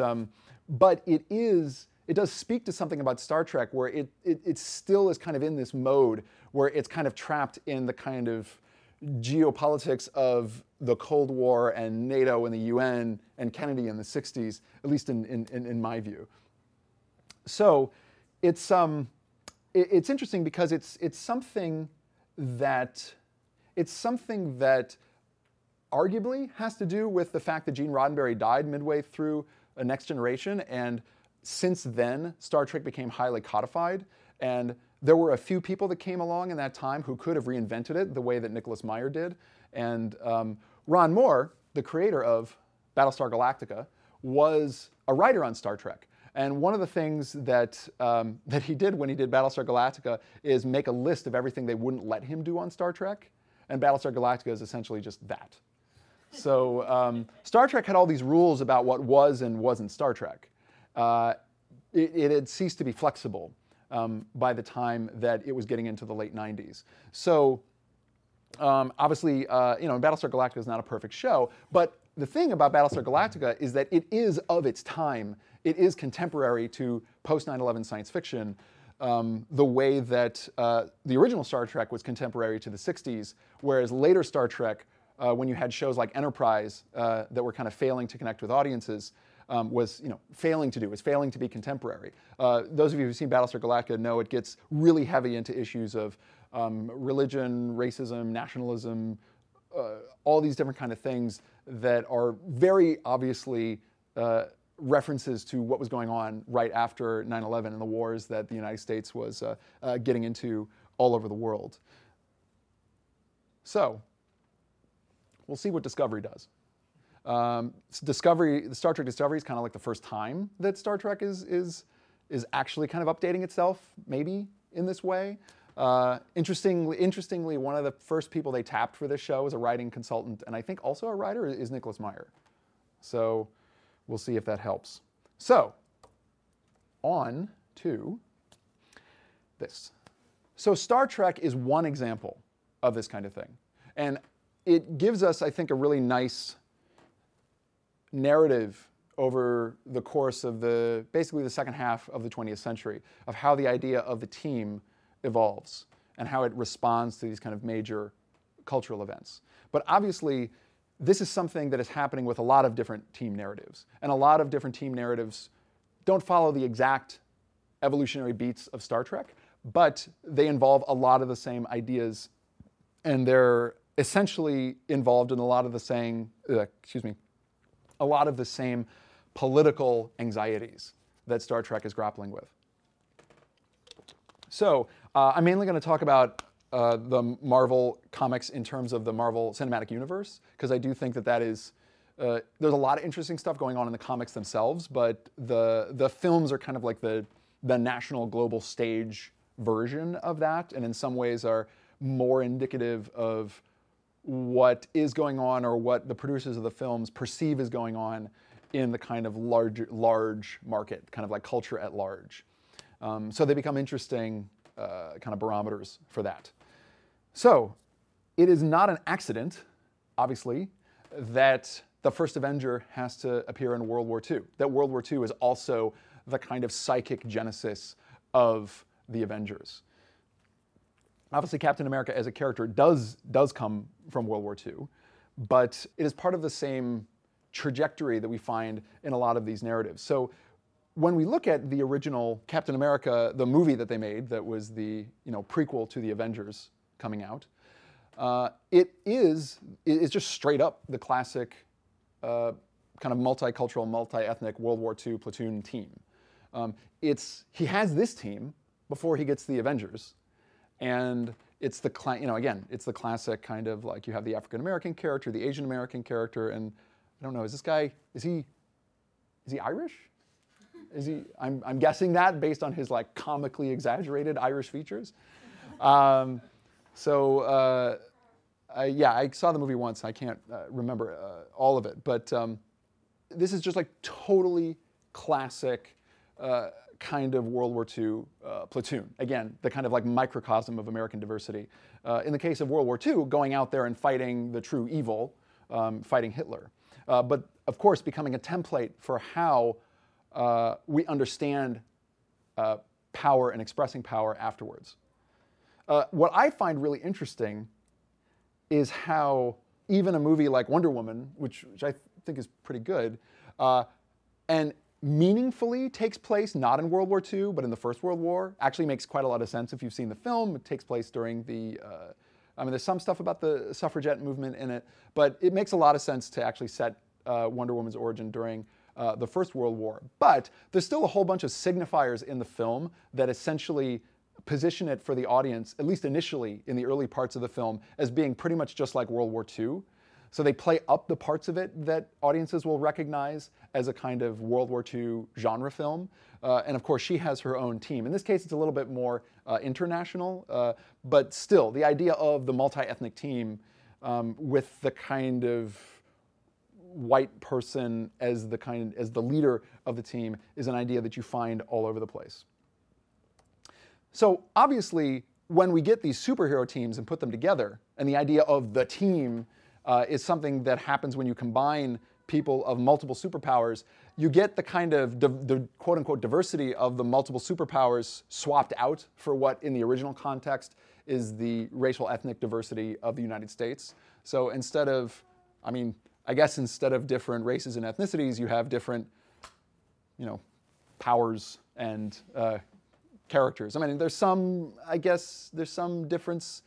it does speak to something about Star Trek where it still is kind of in this mode where it's kind of trapped in the kind of geopolitics of the Cold War and NATO and the UN and Kennedy in the 60s, at least in my view. So it's interesting because it's something that arguably has to do with the fact that Gene Roddenberry died midway through A Next Generation, and since then Star Trek became highly codified, and there were a few people that came along in that time who could have reinvented it the way that Nicholas Meyer did. And Ron Moore, the creator of Battlestar Galactica, was a writer on Star Trek. And one of the things that he did when he did Battlestar Galactica is make a list of everything they wouldn't let him do on Star Trek. And Battlestar Galactica is essentially just that. So Star Trek had all these rules about what was and wasn't Star Trek. It had ceased to be flexible by the time that it was getting into the late 90s. So obviously, you know, Battlestar Galactica is not a perfect show, but the thing about Battlestar Galactica is that it is of its time. It is contemporary to post 9/11 science fiction, the way that the original Star Trek was contemporary to the 60s, whereas later Star Trek, when you had shows like Enterprise that were kind of failing to connect with audiences, was failing to be contemporary. Those of you who've seen Battlestar Galactica know it gets really heavy into issues of religion, racism, nationalism, all these different kind of things that are very obviously references to what was going on right after 9/11 and the wars that the United States was getting into all over the world. So we'll see what Discovery does. The Star Trek Discovery is kind of like the first time that Star Trek is actually kind of updating itself, maybe in this way. Interestingly, one of the first people they tapped for this show is a writing consultant, and I think also a writer is Nicholas Meyer. So we'll see if that helps. So on to this. So Star Trek is one example of this kind of thing, and it gives us, I think, a really nice narrative over the course of basically the second half of the 20th century of how the idea of the team evolves and how it responds to these kind of major cultural events. But obviously, this is something that is happening with a lot of different team narratives. And a lot of different team narratives don't follow the exact evolutionary beats of Star Trek, but they involve a lot of the same ideas, and they're essentially involved in a lot of the same, a lot of the same political anxieties that Star Trek is grappling with. So I'm mainly going to talk about the Marvel comics in terms of the Marvel Cinematic Universe, because I do think that is, there's a lot of interesting stuff going on in the comics themselves, but the films are kind of like the national global stage version of that, and in some ways are more indicative of what is going on or what the producers of the films perceive is going on in the kind of large market, kind of like culture at large. So they become interesting kind of barometers for that. So it is not an accident, obviously, that the first Avenger has to appear in World War II, that World War II is also the kind of psychic genesis of the Avengers. Obviously, Captain America as a character does come from World War II, but it is part of the same trajectory that we find in a lot of these narratives. So when we look at the original Captain America, the movie that they made that was the prequel to the Avengers coming out, it's just straight up the classic kind of multicultural, multi-ethnic World War II platoon team. He has this team before he gets the Avengers, and it's the again, it's the classic kind of like you have the African American character, the Asian American character, and I don't know, is he Irish? Is he? I'm guessing that based on his like comically exaggerated Irish features. Yeah, I saw the movie once. I can't remember all of it, but this is just like totally classic kind of World War II platoon. Again, the kind of like microcosm of American diversity. In the case of World War II, going out there and fighting the true evil, fighting Hitler. But of course, becoming a template for how we understand power and expressing power afterwards. What I find really interesting is how even a movie like Wonder Woman, which I think is pretty good, and meaningfully takes place not in World War II, but in the First World War, actually makes quite a lot of sense if you've seen the film. It takes place during the, there's some stuff about the suffragette movement in it, but it makes a lot of sense to actually set Wonder Woman's origin during the First World War. But there's still a whole bunch of signifiers in the film that essentially position it for the audience, at least initially in the early parts of the film, as being pretty much just like World War II. So they play up the parts of it that audiences will recognize as a kind of World War II genre film. And of course, she has her own team. In this case, it's a little bit more international, but still, the idea of the multi-ethnic team with the kind of white person as the leader of the team is an idea that you find all over the place. So obviously, when we get these superhero teams and put them together, and the idea of the team is something that happens when you combine people of multiple superpowers, you get the kind of the quote-unquote diversity of the multiple superpowers swapped out for what in the original context is the racial ethnic diversity of the United States. So instead of, I guess instead of different races and ethnicities, you have different, powers and characters. There's some difference.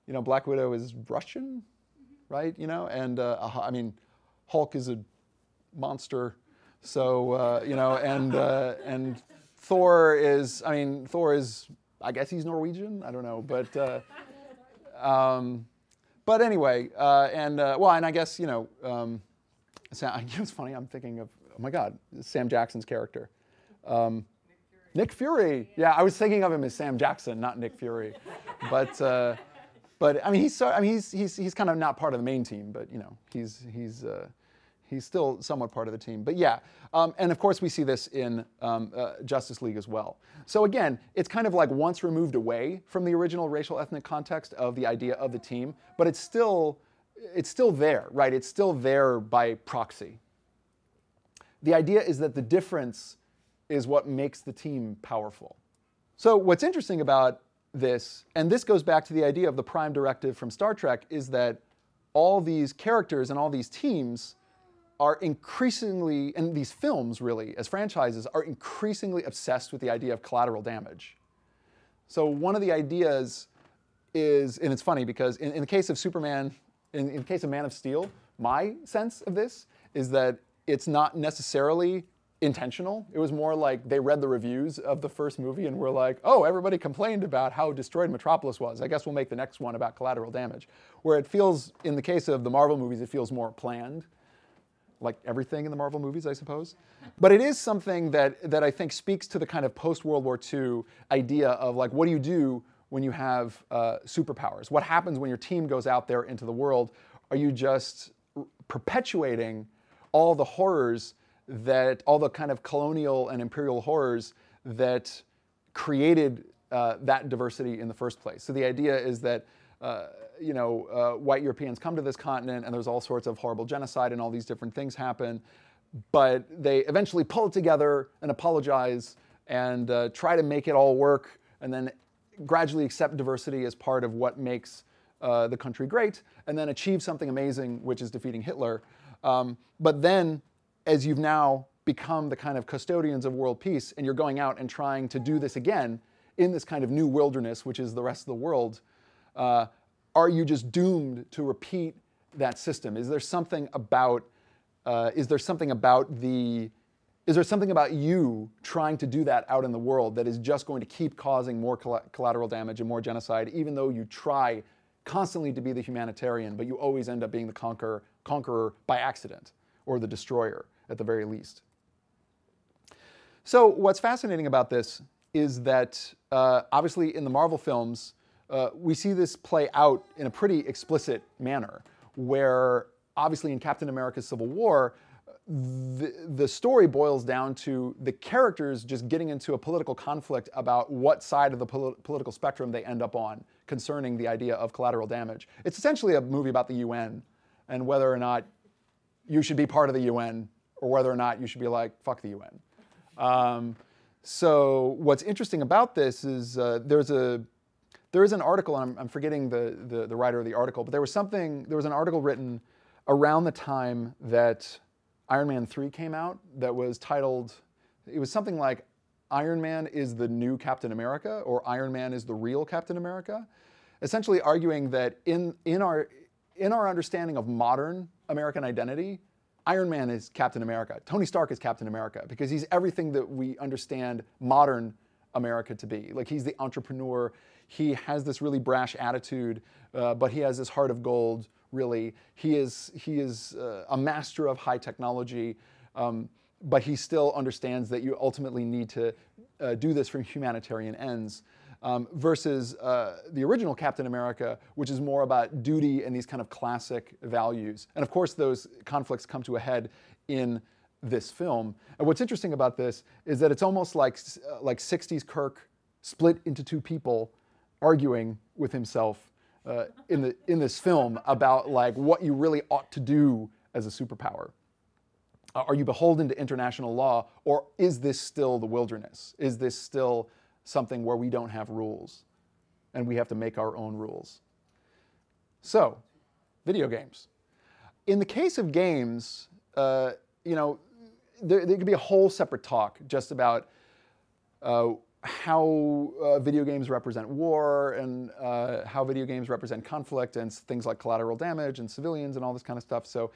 Black Widow is Russian, right? And Hulk is a monster. So and Thor is, I guess he's Norwegian. I don't know, but anyway, and I guess it's funny. I'm thinking of, oh my God, Sam Jackson's character. Nick Fury. Yeah, I was thinking of him as Sam Jackson, not Nick Fury. But he's kind of not part of the main team, but he's still somewhat part of the team. But yeah, and of course we see this in Justice League as well. So again, it's kind of like once removed away from the original racial ethnic context of the idea of the team, but it's still there, right? It's still there by proxy. The idea is that the difference is what makes the team powerful. So what's interesting about this, and this goes back to the idea of the Prime Directive from Star Trek, is that all these characters and all these teams are increasingly, and these films really, as franchises, are increasingly obsessed with the idea of collateral damage. So one of the ideas is, and it's funny because in the case of Superman, in the case of Man of Steel, my sense of this is that it's not necessarily intentional. It was more like they read the reviews of the first movie and were like, oh, everybody complained about how destroyed Metropolis was. I guess we'll make the next one about collateral damage. Where it feels, in the case of the Marvel movies, it feels more planned. Like everything in the Marvel movies, I suppose. But it is something that I think speaks to the kind of post-World War II idea of like, what do you do when you have superpowers? What happens when your team goes out there into the world? Are you just perpetuating all the horrors all the kind of colonial and imperial horrors that created that diversity in the first place? So the idea is that white Europeans come to this continent and there's all sorts of horrible genocide and all these different things happen, but they eventually pull it together and apologize and try to make it all work and then gradually accept diversity as part of what makes the country great, and then achieve something amazing, which is defeating Hitler. But then, as you've now become the kind of custodians of world peace, and you're going out and trying to do this again in this kind of new wilderness, which is the rest of the world, are you just doomed to repeat that system? Is there something about you trying to do that out in the world that is just going to keep causing more collateral damage and more genocide, even though you try constantly to be the humanitarian, but you always end up being the conqueror by accident, or the destroyer at the very least? So what's fascinating about this is that obviously in the Marvel films, we see this play out in a pretty explicit manner, where obviously in Captain America's Civil War, the story boils down to the characters just getting into a political conflict about what side of the political spectrum they end up on concerning the idea of collateral damage. It's essentially a movie about the UN and whether or not you should be part of the UN or whether or not you should be like, fuck the UN. So what's interesting about this is there is an article, and I'm forgetting the writer of the article, but there was an article written around the time that Iron Man 3 came out that was titled, it was something like Iron Man is the new Captain America, or Iron Man is the real Captain America, essentially arguing that in our understanding of modern American identity, Iron Man is Captain America. Tony Stark is Captain America because he's everything that we understand modern America to be. Like, he's the entrepreneur, he has this really brash attitude, but he has this heart of gold. Really, he is a master of high technology, but he still understands that you ultimately need to do this for humanitarian ends, versus the original Captain America, which is more about duty and these kind of classic values. And of course, those conflicts come to a head in this film. And what's interesting about this is that it's almost like 60s Kirk split into two people arguing with himself in this film about like what you really ought to do as a superpower. Are you beholden to international law, or is this still the wilderness? Is this still something where we don't have rules and we have to make our own rules? So, video games. In the case of games, there could be a whole separate talk just about how video games represent war and how video games represent conflict and things like collateral damage and civilians and all this kind of stuff. So,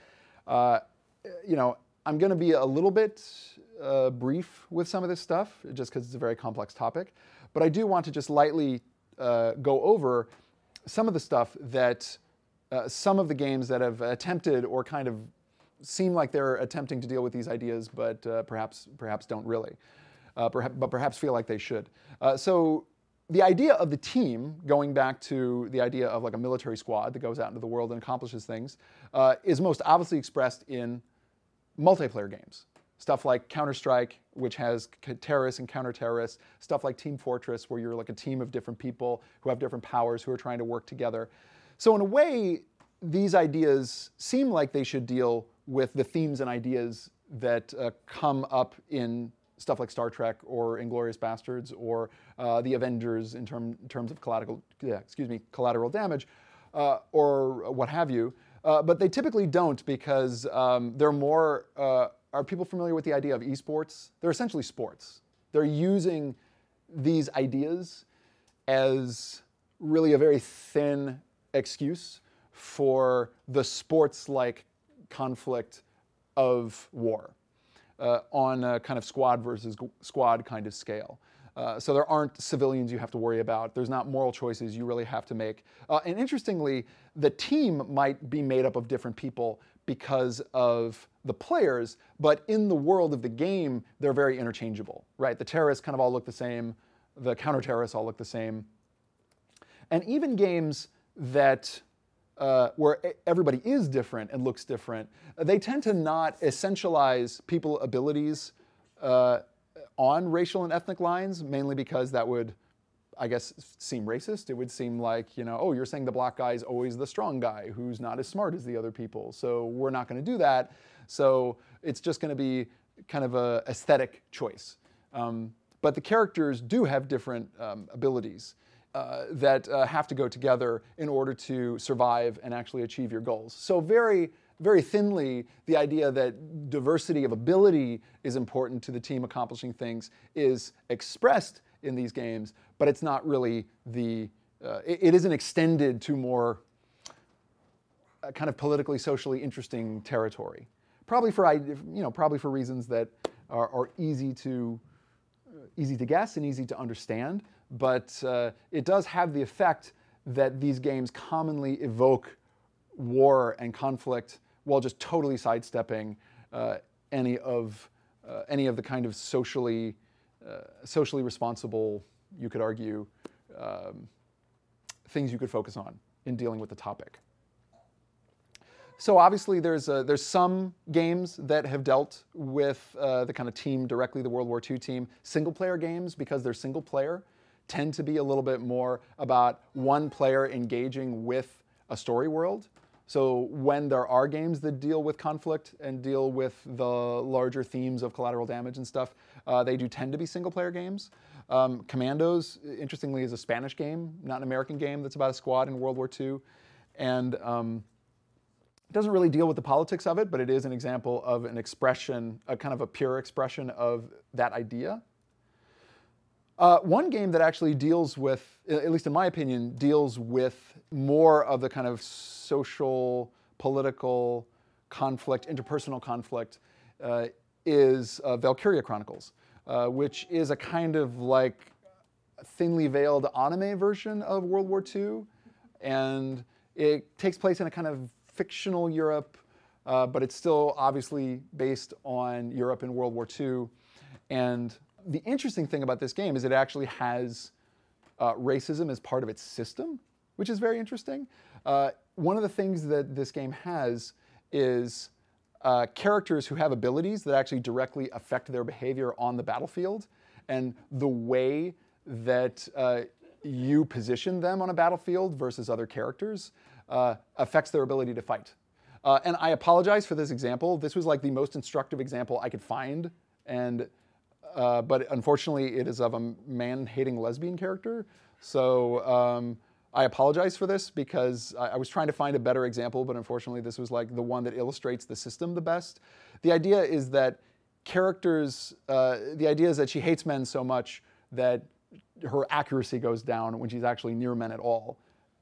I'm going to be a little bit brief with some of this stuff just because it's a very complex topic. But I do want to just lightly go over some of the stuff that some of the games that have attempted or kind of seem like they're attempting to deal with these ideas, but perhaps don't really. But perhaps feel like they should. So the idea of the team, going back to the idea of like a military squad that goes out into the world and accomplishes things, is most obviously expressed in multiplayer games. Stuff like Counter-Strike, which has terrorists and counter-terrorists. Stuff like Team Fortress, where you're like a team of different people who have different powers who are trying to work together. So in a way, these ideas seem like they should deal with the themes and ideas that come up in stuff like Star Trek or Inglourious Bastards or the Avengers in terms of collateral damage or what have you. But they typically don't because they're more, are people familiar with the idea of esports? They're essentially sports. They're using these ideas as really a very thin excuse for the sports-like conflict of war on a kind of squad versus squad kind of scale. So there aren't civilians you have to worry about. There's not moral choices you really have to make. And interestingly, the team might be made up of different people because of the players, but in the world of the game, they're very interchangeable, right? The terrorists kind of all look the same. The counter-terrorists all look the same. And even games that where everybody is different and looks different, they tend to not essentialize people's abilities on racial and ethnic lines, mainly because that would, I guess, seem racist. It would seem like, oh, you're saying the black guy is always the strong guy who's not as smart as the other people, so we're not going to do that. So it's just going to be kind of a aesthetic choice. But the characters do have different abilities. that have to go together in order to survive and actually achieve your goals. So very, very thinly, the idea that diversity of ability is important to the team accomplishing things is expressed in these games, but it's not really it isn't extended to more kind of politically, socially interesting territory. Probably for reasons that are easy to guess and easy to understand, but it does have the effect that these games commonly evoke war and conflict while just totally sidestepping any of the kind of socially responsible, you could argue, things you could focus on in dealing with the topic. So obviously there's some games that have dealt with the kind of team directly, the World War II team. Single-player games, because they're single-player, tend to be a little bit more about one player engaging with a story world. So when there are games that deal with conflict and deal with the larger themes of collateral damage and stuff, they do tend to be single-player games. Commandos, interestingly, is a Spanish game, not an American game that's about a squad in World War II. And it doesn't really deal with the politics of it, but it is an example of an expression, a kind of a pure expression of that idea. One game that actually deals with, at least in my opinion, deals with more of the kind of social, political conflict, interpersonal conflict, is Valkyria Chronicles, which is a kind of like thinly veiled anime version of World War II. And it takes place in a kind of fictional Europe, but it's still obviously based on Europe in World War II. And the interesting thing about this game is it actually has racism as part of its system, which is very interesting. One of the things that this game has is characters who have abilities that actually directly affect their behavior on the battlefield, and the way that you position them on a battlefield versus other characters affects their ability to fight. And I apologize for this example. This was like the most instructive example I could find, and but unfortunately it is of a man-hating lesbian character. So I apologize for this because I was trying to find a better example, but unfortunately this was like the one that illustrates the system the best. The idea is that characters, the idea is that she hates men so much that her accuracy goes down when she's actually near men at all.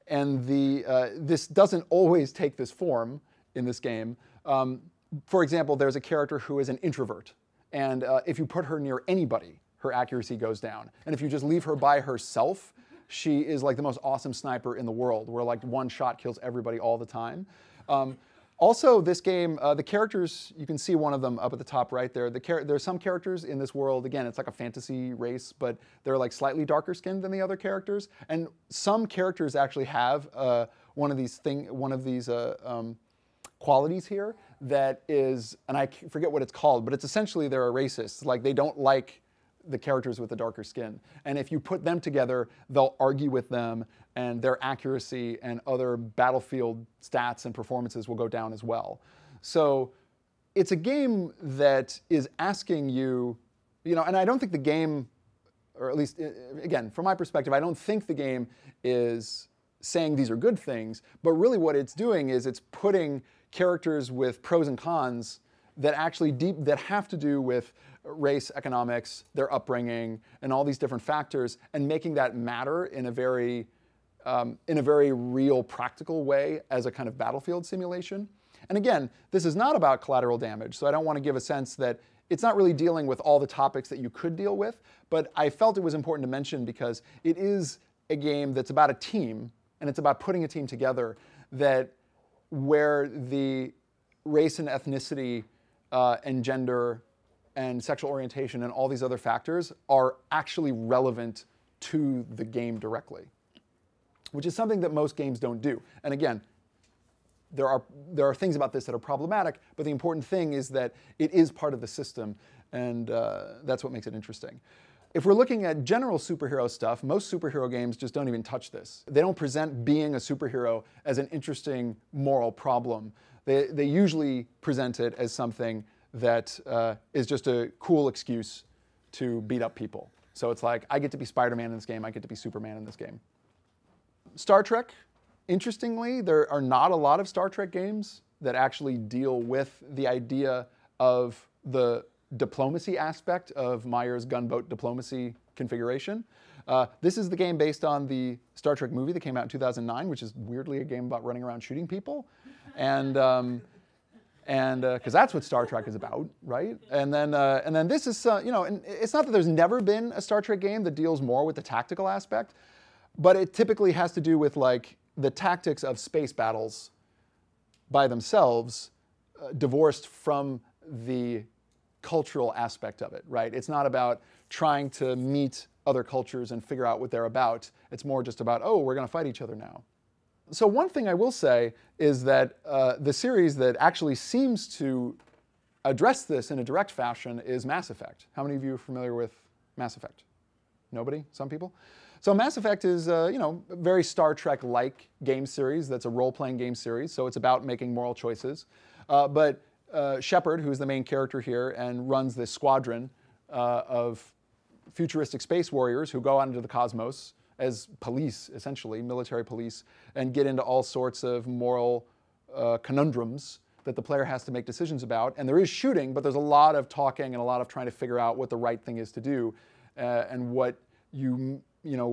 And this doesn't always take this form in this game. For example, there's a character who is an introvert. And if you put her near anybody, her accuracy goes down. And if you just leave her by herself, she is like the most awesome sniper in the world, where like one shot kills everybody all the time. Also, this game, the characters, you can see one of them up at the top right there. There's some characters in this world, again, it's like a fantasy race, but they're like slightly darker skinned than the other characters. And some characters actually have one of these qualities here that is, and I forget what it's called, but it's essentially they're a racist. Like they don't like the characters with the darker skin. And if you put them together, they'll argue with them, and their accuracy and other battlefield stats and performances will go down as well. So it's a game that is asking you, and I don't think the game, or at least, again, from my perspective, I don't think the game is saying these are good things, but really what it's doing is it's putting characters with pros and cons that actually that have to do with race, economics, their upbringing, and all these different factors, and making that matter in a very real, practical way as a kind of battlefield simulation. And again, this is not about collateral damage, so I don't want to give a sense that it's not really dealing with all the topics that you could deal with, but I felt it was important to mention because it is a game that's about a team, and it's about putting a team together where the race and ethnicity and gender and sexual orientation and all these other factors are actually relevant to the game directly, which is something that most games don't do. And again, there are things about this that are problematic, but the important thing is that it is part of the system, and that's what makes it interesting. If we're looking at general superhero stuff, most superhero games just don't even touch this. They don't present being a superhero as an interesting moral problem. They usually present it as something that is just a cool excuse to beat up people. So it's like, I get to be Spider-Man in this game, I get to be Superman in this game. Star Trek, interestingly, there are not a lot of Star Trek games that actually deal with the idea of the diplomacy aspect of Meyer's gunboat diplomacy configuration. This is the game based on the Star Trek movie that came out in 2009, which is weirdly a game about running around shooting people. And because that's what Star Trek is about, right? And then this is, and it's not that there's never been a Star Trek game that deals more with the tactical aspect, but it typically has to do with like the tactics of space battles by themselves, divorced from the cultural aspect of it, right? It's not about trying to meet other cultures and figure out what they're about. It's more just about, oh, we're going to fight each other now. So one thing I will say is that the series that actually seems to address this in a direct fashion is Mass Effect. How many of you are familiar with Mass Effect? Nobody? Some people? So Mass Effect is a very Star Trek-like game series that's a role-playing game series, so it's about making moral choices. But Shepard, who's the main character here and runs this squadron of futuristic space warriors who go out into the cosmos as police, essentially, military police, and get into all sorts of moral conundrums that the player has to make decisions about. And there is shooting, but there's a lot of talking and a lot of trying to figure out what the right thing is to do and what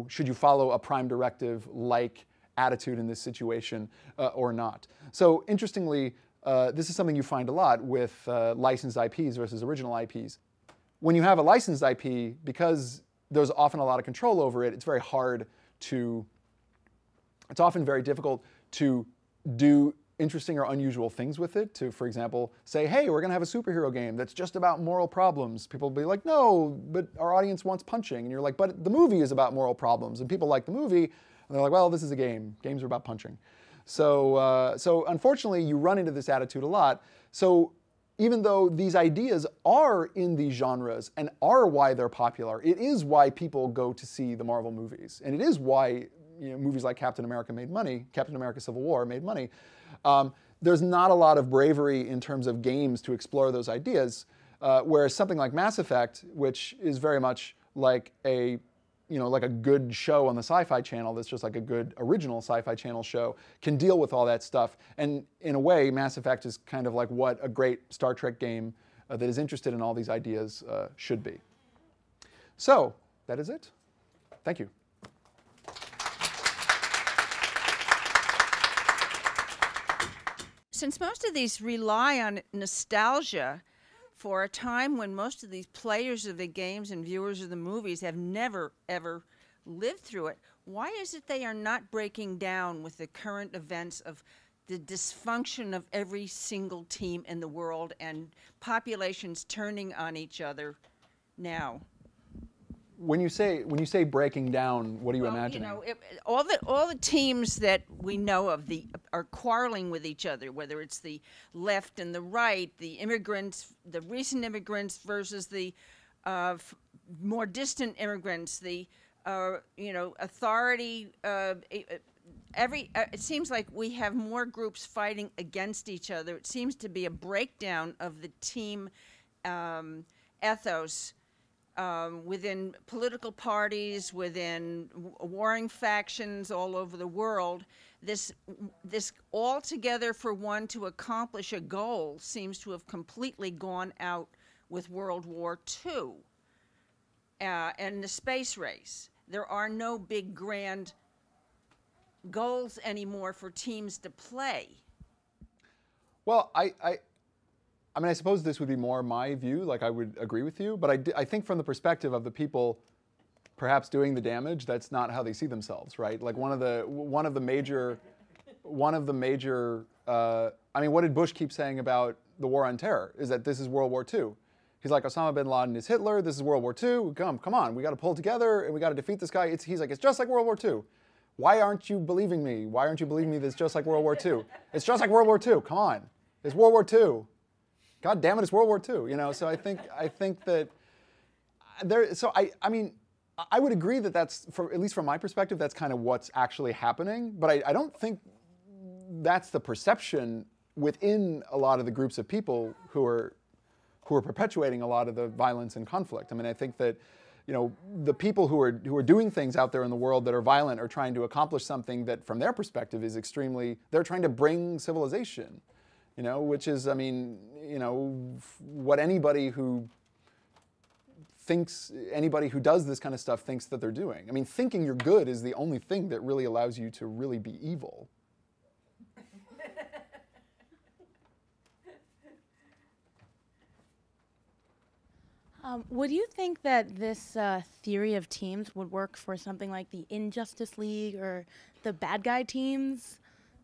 should you follow a Prime Directive-like attitude in this situation or not. So interestingly, this is something you find a lot with licensed IPs versus original IPs. When you have a licensed IP, because there's often a lot of control over it, it's often very difficult to do interesting or unusual things with it. To, for example, say, hey, we're going to have a superhero game that's just about moral problems. People will be like, no, but our audience wants punching. And you're like, but the movie is about moral problems. And people like the movie. And they're like, well, this is a game. Games are about punching. So unfortunately, you run into this attitude a lot. So even though these ideas are in these genres and are why they're popular, it is why people go to see the Marvel movies. And it is why movies like Captain America made money, Captain America Civil War made money. There's not a lot of bravery in terms of games to explore those ideas, whereas something like Mass Effect, which is very much like a good show on the Sci-Fi Channel that's just like a good original Sci-Fi Channel show, can deal with all that stuff. And in a way, Mass Effect is kind of like what a great Star Trek game that is interested in all these ideas should be. So that is it. Thank you. Since most of these rely on nostalgia for a time when most of these players of the games and viewers of the movies have never, ever lived through it, why is it they are not breaking down with the current events of the dysfunction of every single team in the world and populations turning on each other now? When you say breaking down, what are you imagining? All the teams that we know of are quarreling with each other, whether it's the left and the right, the immigrants, the recent immigrants versus the more distant immigrants, the authority. It seems like we have more groups fighting against each other. It seems to be a breakdown of the team ethos. Within political parties, within warring factions all over the world, this all together for one to accomplish a goal seems to have completely gone out with World War II and the space race. There are no big grand goals anymore for teams to play. Well, I mean, I suppose this would be more my view, like I would agree with you, but I think from the perspective of the people perhaps doing the damage, that's not how they see themselves, right? Like one of the major, I mean, what did Bush keep saying about the war on terror? Is that this is World War II. He's like, Osama bin Laden is Hitler, this is World War II, come on, we got to pull together and we got to defeat this guy. He's like, it's just like World War II. Why aren't you believing me? Why aren't you believing me that it's just like World War II? It's just like World War II, come on. It's World War II. God damn it, it's World War II, So I think that there. So I mean, I would agree that that's, at least from my perspective, that's kind of what's actually happening. But I don't think that's the perception within a lot of the groups of people who are perpetuating a lot of the violence and conflict. I mean, I think that the people who are doing things out there in the world that are violent are trying to accomplish something that, from their perspective, is they're trying to bring civilization, which is, what anybody who does this kind of stuff thinks that they're doing. I mean, thinking you're good is the only thing that really allows you to really be evil. Would you think that this theory of teams would work for something like the Injustice League or the bad guy teams,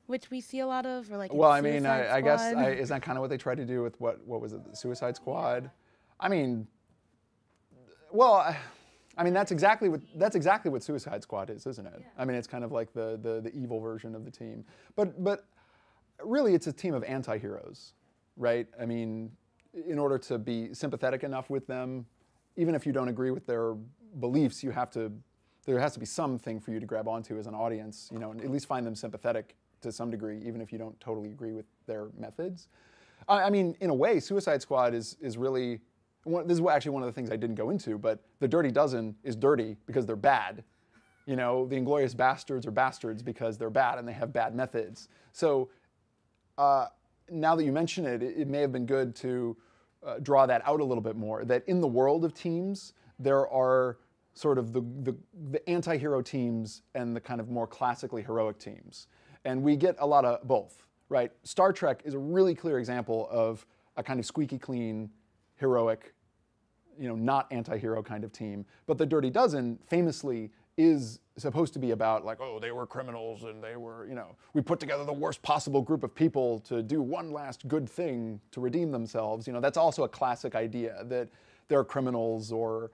which we see a lot of, or like? Well, I mean, I guess is that kind of what they tried to do with what was it, the Suicide Squad? I mean, well, that's exactly what Suicide Squad is, isn't it? Yeah. I mean, it's kind of like the evil version of the team, but really, it's a team of anti-heroes, right? I mean, in order to be sympathetic enough with them, even if you don't agree with their beliefs, there has to be something for you to grab onto as an audience, and at least find them sympathetic to some degree, even if you don't totally agree with their methods. I mean, in a way, Suicide Squad is really, this is actually one of the things I didn't go into, but the Dirty Dozen is dirty because they're bad. The Inglourious Bastards are bastards because they're bad and they have bad methods. So, now that you mention it, it may have been good to draw that out a little bit more, that in the world of teams, there are sort of the anti-hero teams and the kind of more classically heroic teams. And we get a lot of both, right? Star Trek is a really clear example of a kind of squeaky clean, heroic, not anti-hero kind of team. But the Dirty Dozen famously is supposed to be about like, oh, they were criminals and they were, we put together the worst possible group of people to do one last good thing to redeem themselves. That's also a classic idea, that they're criminals or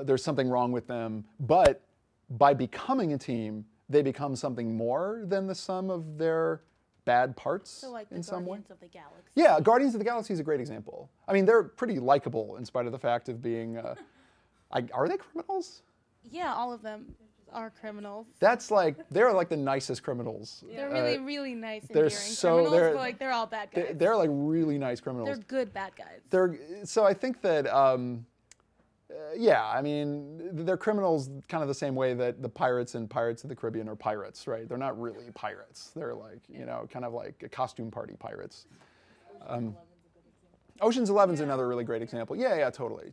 there's something wrong with them. But by becoming a team, they become something more than the sum of their bad parts, so like in some way. Guardians of the Galaxy. Yeah, Guardians of the Galaxy is a great example. I mean, they're pretty likable in spite of the fact of being, are they criminals? Yeah, all of them are criminals. They're like the nicest criminals. They're really, really nice and they're endearing criminals, but like they're all bad guys. They're like really nice criminals. They're good bad guys. So I think that, yeah, I mean, they're criminals kind of the same way that the pirates in Pirates of the Caribbean are pirates, right? They're not really pirates. They're like, kind of like a costume party pirates. Ocean's 11's another really great example. Yeah, totally.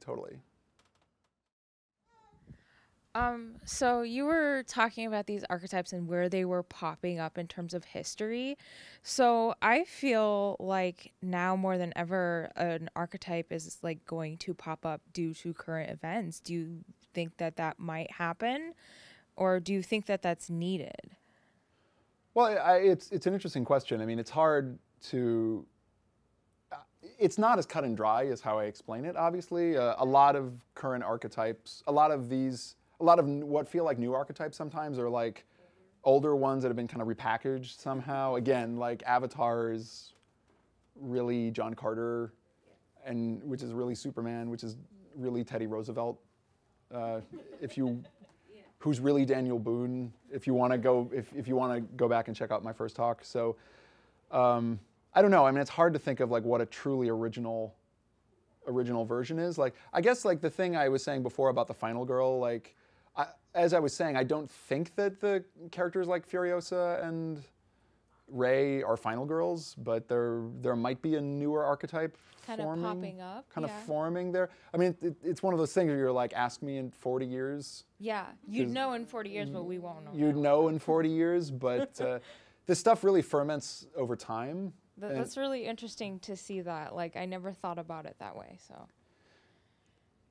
So you were talking about these archetypes and where they were popping up in terms of history. So I feel like now more than ever, an archetype is like going to pop up due to current events. Do you think that might happen, or do you think that that's needed? Well, it's an interesting question. I mean, it's hard to. It's not as cut and dry as how I explain it. Obviously, a lot of current archetypes, a lot of what feel like new archetypes sometimes are like older ones that have been kind of repackaged somehow. Again, like Avatar is really John Carter, and which is really Superman, which is really Teddy Roosevelt. Who's really Daniel Boone? If you want to go back and check out my first talk. So I don't know. I mean, it's hard to think of like what a truly original version is. Like, I guess like the thing I was saying before about the final girl, like, as I was saying, I don't think that the characters like Furiosa and Rey are final girls, but there might be a newer archetype popping up, forming there. I mean, it's one of those things where you're like, ask me in 40 years. Yeah, you'd know in 40 years, but we won't know. You'd know in 40 years, but this stuff really ferments over time. That's really interesting to see that. Like, I never thought about it that way. So.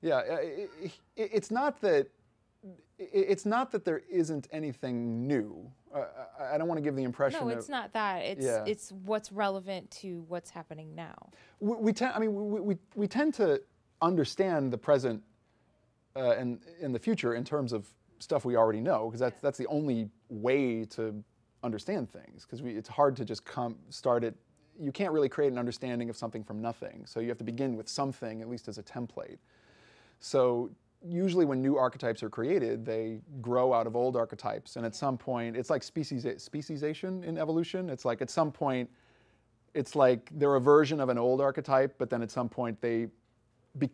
Yeah, it's not that there isn't anything new. I don't want to give the impression. No, it's not that. It's what's relevant to what's happening now. We tend to understand the present and in the future in terms of stuff we already know, because that's the only way to understand things. Because it's hard to just start it. You can't really create an understanding of something from nothing. So you have to begin with something, at least as a template. So usually when new archetypes are created, they grow out of old archetypes. And at some point, it's like speciesation in evolution. It's like at some point, it's like they're a version of an old archetype, but then at some point they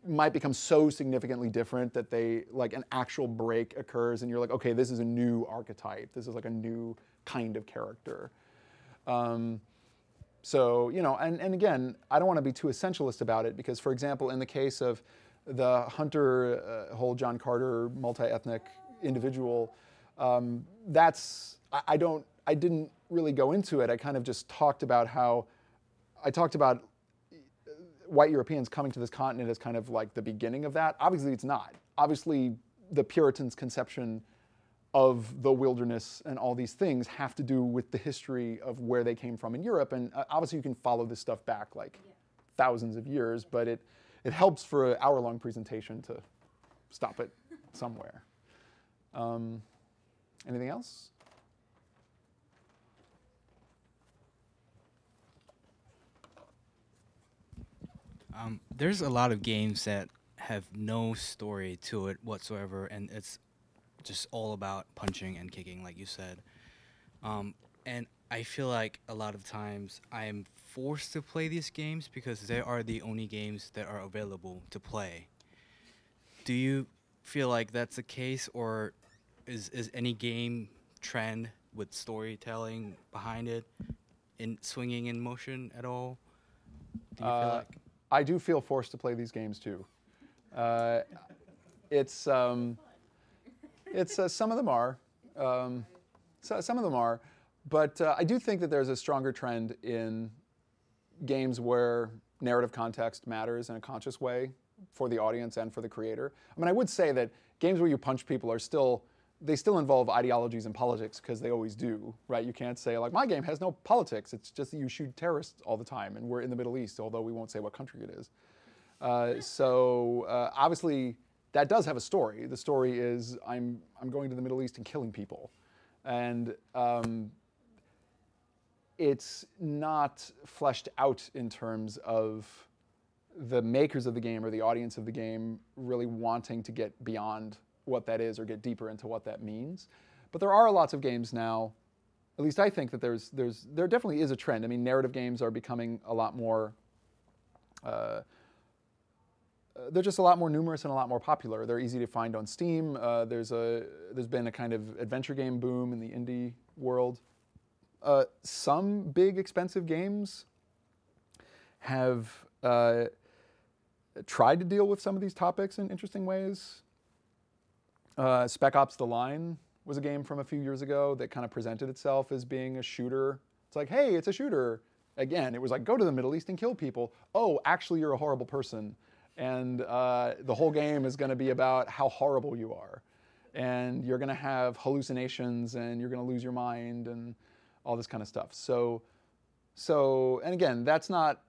might become so significantly different that like an actual break occurs, and you're like, okay, this is a new archetype. This is like a new kind of character. So, and again, I don't want to be too essentialist about it because, for example, in the case of the Hunter whole John Carter multi-ethnic individual, I didn't really go into it. I kind of just talked about white Europeans coming to this continent as kind of like the beginning of that. Obviously, it's not. Obviously, the Puritans' conception of the wilderness and all these things have to do with the history of where they came from in Europe. And obviously, you can follow this stuff back like thousands of years, but it helps for an hour-long presentation to stop it somewhere. Anything else? There's a lot of games that have no story to it whatsoever, and it's just all about punching and kicking, like you said. And I feel like a lot of times I am forced to play these games because they are the only games that are available to play. Do you feel like that's the case, or is any game trend with storytelling behind it swinging in motion at all? Do you feel like? I do feel forced to play these games too. Some of them are, some of them are, but I do think that there's a stronger trend in games where narrative context matters in a conscious way for the audience and for the creator. I mean, I would say that games where you punch people they still involve ideologies and politics because they always do, right? You can't say like, my game has no politics. It's just that you shoot terrorists all the time and we're in the Middle East, although we won't say what country it is. Obviously that does have a story. The story is I'm going to the Middle East and killing people. And it's not fleshed out in terms of the makers of the game or the audience of the game really wanting to get beyond what that is or get deeper into what that means. But there are lots of games now, at least I think that there definitely is a trend. I mean, narrative games are becoming a lot more, they're just a lot more numerous and a lot more popular. They're easy to find on Steam. There's been a kind of adventure game boom in the indie world. Some big expensive games have tried to deal with some of these topics in interesting ways. Spec Ops: The Line was a game from a few years ago that kind of presented itself as being a shooter. It's like, hey, it's a shooter. Again, it was like, go to the Middle East and kill people. Oh, actually, you're a horrible person. And the whole game is going to be about how horrible you are. And you're going to have hallucinations and you're going to lose your mind and all this kind of stuff. So, and again, that's not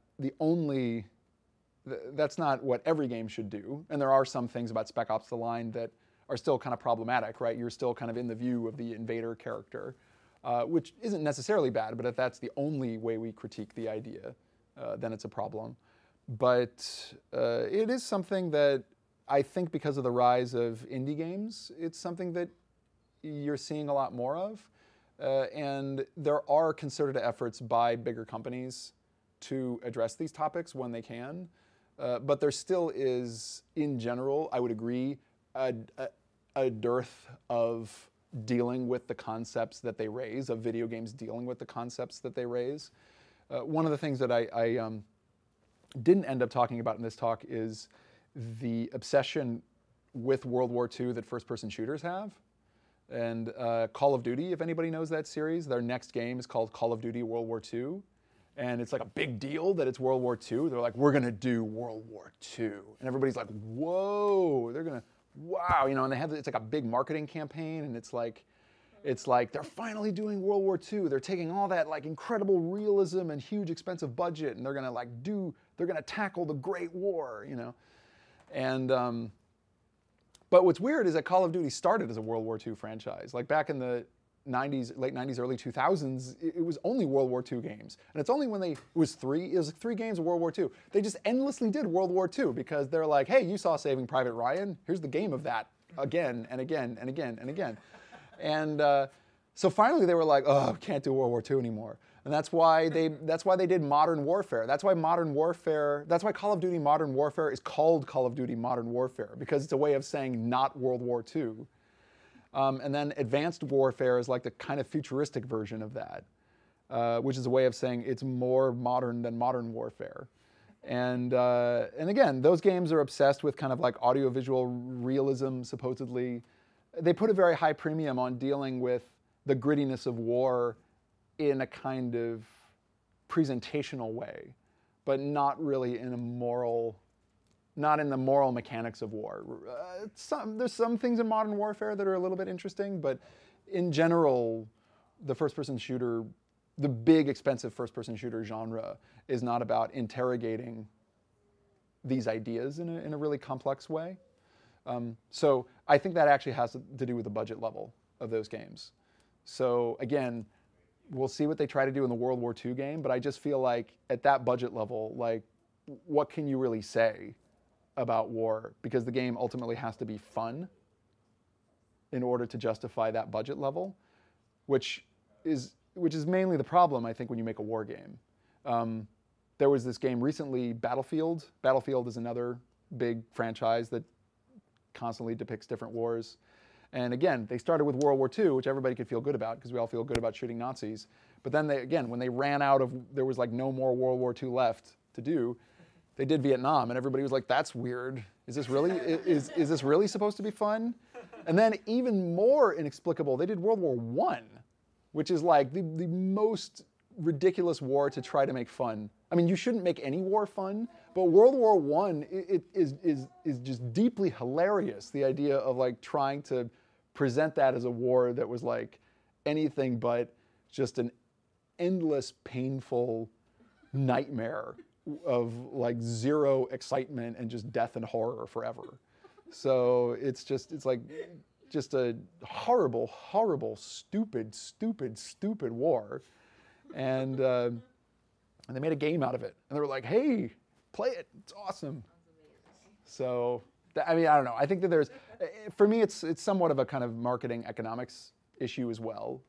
what every game should do. And there are some things about Spec Ops: The Line that are still kind of problematic, right? You're still kind of in the view of the invader character, which isn't necessarily bad, but if that's the only way we critique the idea, then it's a problem. But it is something that I think because of the rise of indie games, it's something that you're seeing a lot more of. And there are concerted efforts by bigger companies to address these topics when they can. But there still is, in general, I would agree, a dearth of dealing with the concepts that they raise, of video games dealing with the concepts that they raise. One of the things that I didn't end up talking about in this talk is the obsession with World War II that first-person shooters have. And Call of Duty, if anybody knows that series, their next game is called Call of Duty World War II. And it's like a big deal that it's World War II. They're like, we're going to do World War II. And everybody's like, whoa, they're going to, wow. And it's like a big marketing campaign. And it's like they're finally doing World War II. They're taking all that like incredible realism and huge expensive budget. And they're going to they're going to tackle the Great War, And, but what's weird is that Call of Duty started as a World War II franchise. Like back in the 90s, late 90s, early 2000s, it was only World War II games. And it's only when it was three games of World War II. They just endlessly did World War II because they're like, hey, you saw Saving Private Ryan? Here's the game of that again and again and again and again. And so finally they were like, oh, can't do World War II anymore. And And that's why they did Modern Warfare. That's why Call of Duty Modern Warfare is called Call of Duty Modern Warfare, because it's a way of saying not World War II. And then Advanced Warfare is like the kind of futuristic version of that, which is a way of saying it's more modern than Modern Warfare. And again, those games are obsessed with kind of like audiovisual realism, supposedly. They put a very high premium on dealing with the grittiness of war in a kind of presentational way, but not really in a not in the moral mechanics of war. There's some things in Modern Warfare that are a little bit interesting, but in general, the first-person shooter, the big, expensive first-person shooter genre is not about interrogating these ideas in a really complex way. So I think that actually has to do with the budget level of those games. So again, we'll see what they try to do in the World War II game, but I just feel like at that budget level, like, what can you really say about war? Because the game ultimately has to be fun in order to justify that budget level, which is mainly the problem, I think, when you make a war game. There was this game recently, Battlefield. Battlefield is another big franchise that constantly depicts different wars. And again, they started with World War II, which everybody could feel good about, because we all feel good about shooting Nazis. But then when they ran out of, there was like no more World War II left to do, they did Vietnam, and everybody was like, that's weird. Is this really, is this really supposed to be fun? And then even more inexplicable, they did World War I, which is like the most ridiculous war to try to make fun. I mean, you shouldn't make any war fun, but World War I is just deeply hilarious. The idea of like trying to present that as a war that was like anything but just an endless, painful nightmare of like zero excitement and just death and horror forever. So it's like just a horrible, horrible, stupid war. And they made a game out of it. And they were like, hey, play it. It's awesome. So, I mean, I don't know. I think that there's, for me, it's somewhat of a kind of marketing economics issue as well.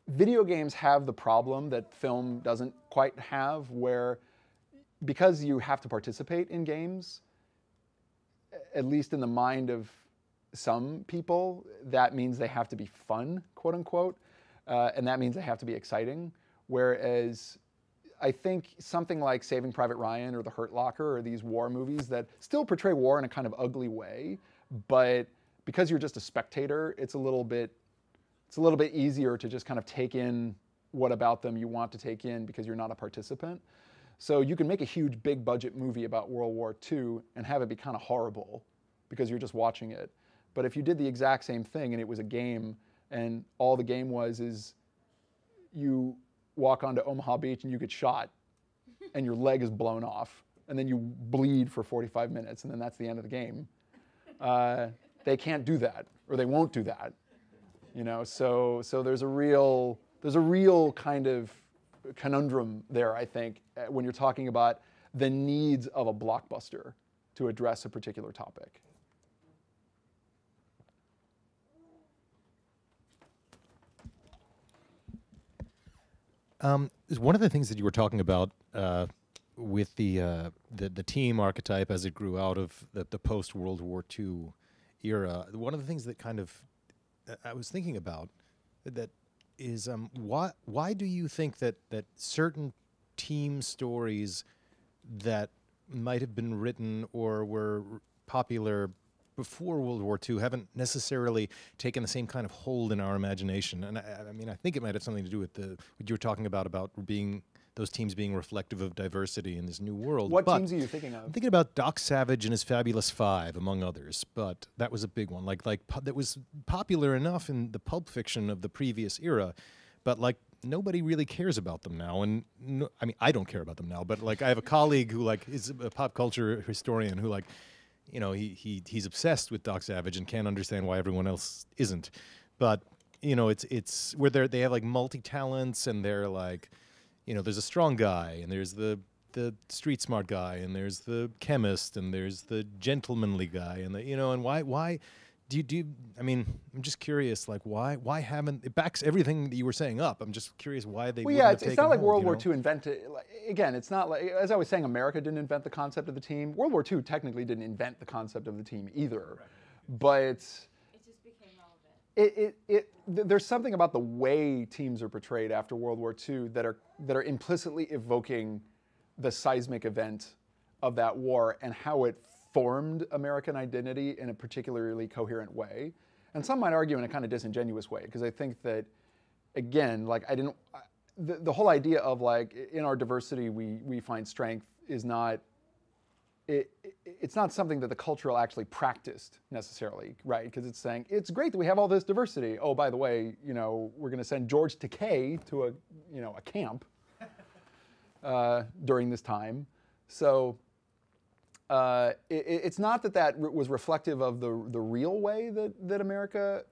Video games have the problem that film doesn't quite have, where because you have to participate in games, at least in the mind of some people, that means they have to be fun, quote unquote. And that means they have to be exciting. Whereas I think something like Saving Private Ryan or The Hurt Locker or these war movies that still portray war in a kind of ugly way, but because you're just a spectator, it's a little bit easier to just kind of take in what about them you want to take in because you're not a participant. So you can make a huge big budget movie about World War II and have it be kind of horrible because you're just watching it. But if you did the exact same thing and it was a game, and all the game is you walk onto Omaha Beach and you get shot and your leg is blown off and then you bleed for 45 minutes and then that's the end of the game. They can't do that, or they won't do that. You know, so there's a real kind of conundrum there, I think, when you're talking about the needs of a blockbuster to address a particular topic. One of the things that you were talking about with the team archetype as it grew out of the post-World War II era, one of the things that kind of I was thinking about that is why do you think that certain team stories that might have been written or were popular before World War II haven't necessarily taken the same kind of hold in our imagination? And I mean, I think it might have something to do with what you were talking about those teams being reflective of diversity in this new world. What teams are you thinking of? I'm thinking about Doc Savage and his Fabulous Five, among others, but that was a big one. Like that was popular enough in the pulp fiction of the previous era, but like nobody really cares about them now. And no, I mean, I don't care about them now, but like I have a colleague who like is a pop culture historian who like, you know, he's obsessed with Doc Savage and can't understand why everyone else isn't. But you know, it's where they have like multi-talents and they're like, you know, there's a strong guy and there's the street smart guy and there's the chemist and there's the gentlemanly guy and you know, and why I mean, I'm just curious, like why haven't it backs everything that you were saying up? I'm just curious why they. Well, wouldn't yeah, have it's taken not like hold, World you War know? II invented. Again, it's not like, as I was saying, America didn't invent the concept of the team. World War II technically didn't invent the concept of the team either, but It just became relevant. there's something about the way teams are portrayed after World War II that are implicitly evoking the seismic event of that war and how it formed American identity in a particularly coherent way. And some might argue in a kind of disingenuous way, because I think that, again, like the whole idea of like in our diversity we find strength is not, it's not something that the cultural actually practiced necessarily, right? Because it's saying, it's great that we have all this diversity. Oh, by the way, we're going to send George Takei to a camp during this time. So it's not that was reflective of the real way that America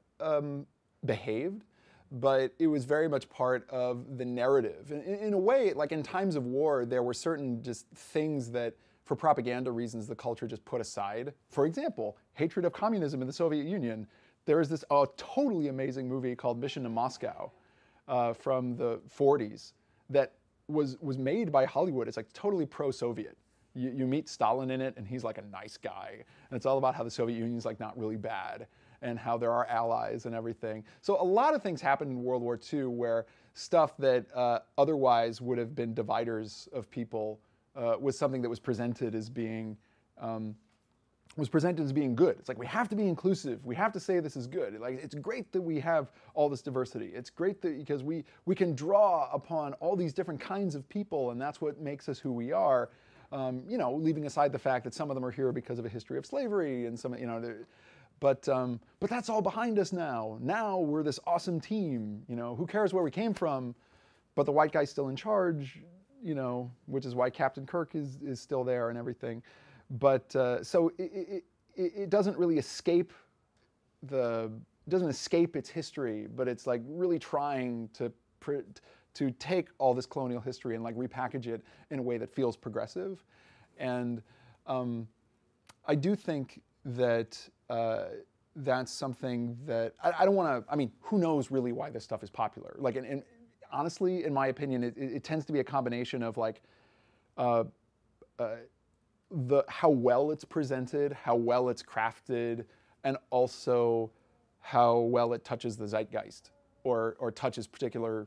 behaved, but it was very much part of the narrative. In a way, like in times of war, there were certain just things that, for propaganda reasons, the culture just put aside. For example, hatred of communism in the Soviet Union. There is this totally amazing movie called Mission to Moscow from the 40s that was made by Hollywood. It's like totally pro-Soviet. You meet Stalin in it, and he's like a nice guy. And it's all about how the Soviet Union's like not really bad, and how there are allies and everything. So a lot of things happened in World War II where stuff that otherwise would have been dividers of people was something that was presented as being good. It's like, we have to be inclusive. We have to say this is good. Like, it's great that we have all this diversity. It's great that because we can draw upon all these different kinds of people, and that's what makes us who we are. Leaving aside the fact that some of them are here because of a history of slavery and some, but that's all behind us now. Now we're this awesome team. Who cares where we came from? But the white guy's still in charge. Which is why Captain Kirk is still there and everything. But so it doesn't really escape its history, but it's like really trying to take all this colonial history and like repackage it in a way that feels progressive. And I do think that that's something that I don't want to, who knows really why this stuff is popular? Like, and honestly, in my opinion, it tends to be a combination of like how well it's presented, how well it's crafted, and also how well it touches the zeitgeist or touches particular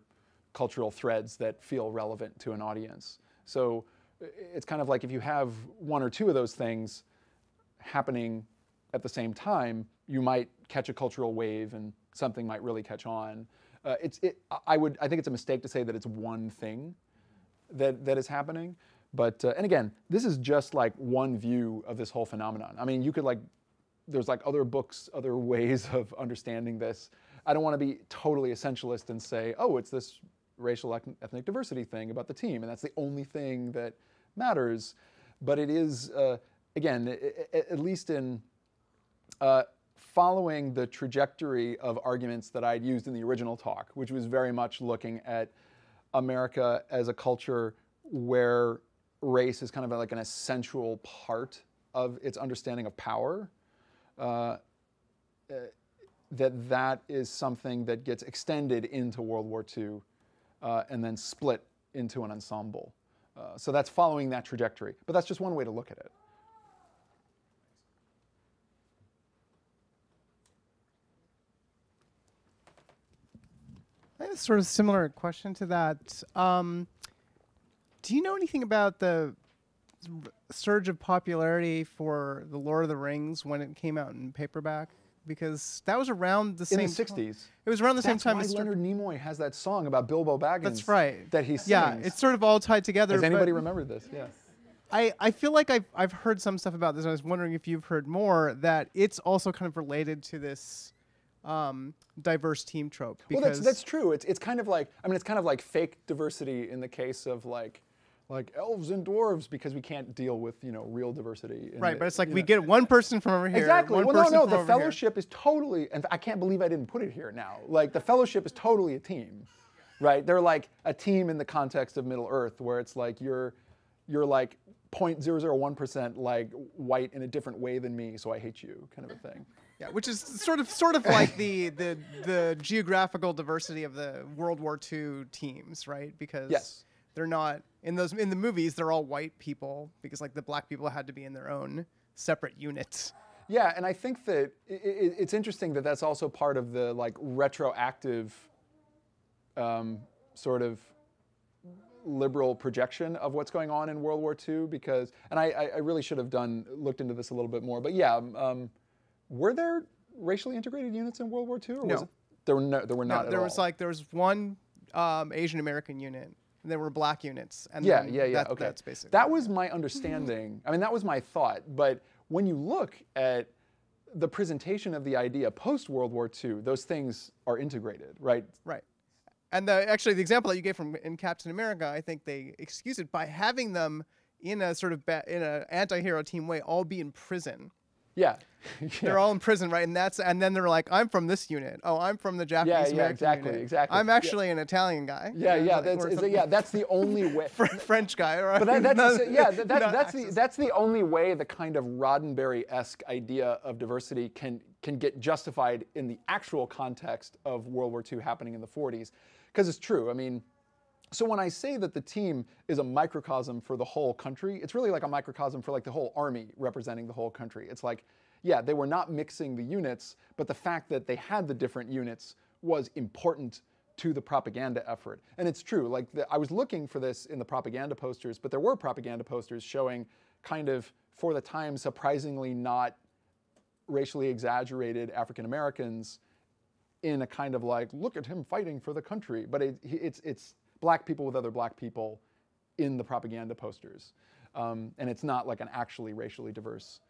cultural threads that feel relevant to an audience. So it's kind of like if you have one or two of those things happening at the same time, you might catch a cultural wave and something might really catch on. I think it's a mistake to say that it's one thing that is happening. But and again, this is just like one view of this whole phenomenon. You could there's like other books, other ways of understanding this. I don't want to be totally essentialist and say, oh, it's this racial ethnic diversity thing about the team, and that's the only thing that matters. But it is, again, at least in following the trajectory of arguments that I'd used in the original talk, which was very much looking at America as a culture where race is kind of like an essential part of its understanding of power, that is something that gets extended into World War II and then split into an ensemble. So that's following that trajectory. But that's just one way to look at it. I have a sort of similar question to that. Do you know anything about the surge of popularity for The Lord of the Rings when it came out in paperback? Because that was around the same in the 60s. It was around the same time. That's why Leonard Nimoy has that song about Bilbo Baggins. That's right. That he sings. Yeah, it's sort of all tied together. Has anybody remembered this? Yeah. I feel like I've heard some stuff about this. And I was wondering if you've heard more, that it's also kind of related to this diverse team trope. Well, that's true. It's kind of like, it's kind of like fake diversity in the case of like elves and dwarves, because we can't deal with real diversity. Right, but it's like we get one person from over here. Exactly. Well, no, the Fellowship is totally, and I can't believe I didn't put it here now. Like the Fellowship is totally a team, right? They're like a team in the context of Middle Earth, where it's like you're like 0.001% like white in a different way than me, so I hate you, kind of a thing. Yeah, which is sort of like the geographical diversity of the World War II teams, right? Because Yes. they're not in the movies. They're all white people because like the black people had to be in their own separate units. Yeah, and I think that it's interesting that that's also part of the like retroactive sort of liberal projection of what's going on in World War II, because, and I really should have looked into this a little bit more, but yeah, were there racially integrated units in World War II? Or No. was it, there were not at There all. there was one Asian American unit, and there were black units, and Yeah, then yeah, okay. That's basically That was my understanding. I mean, that was my thought, but when you look at the presentation of the idea post-World War II, those things are integrated, right? right. And actually, the example that you gave from in Captain America, I think they excuse it by having them in a sort of in an anti-hero team way, all be in prison. Yeah. They're all in prison, right? And then they're like, I'm from this unit. Oh, I'm from the Japanese American unit. exactly. I'm actually an Italian guy. Yeah, Like, that's the only way. French guy, right? But that's Not the only way the kind of Roddenberry-esque idea of diversity can get justified in the actual context of World War II happening in the 40s, because it's true. I mean, so when I say that the team is a microcosm for the whole country, it's really like a microcosm for like the whole army representing the whole country. It's like, yeah, they were not mixing the units, but the fact that they had the different units was important to the propaganda effort. And it's true, like I was looking for this in the propaganda posters, but there were propaganda posters showing kind of, for the time, surprisingly not racially exaggerated African Americans in a kind of like, look at him fighting for the country. But it's black people with other black people in the propaganda posters. And it's not like an actually racially diverse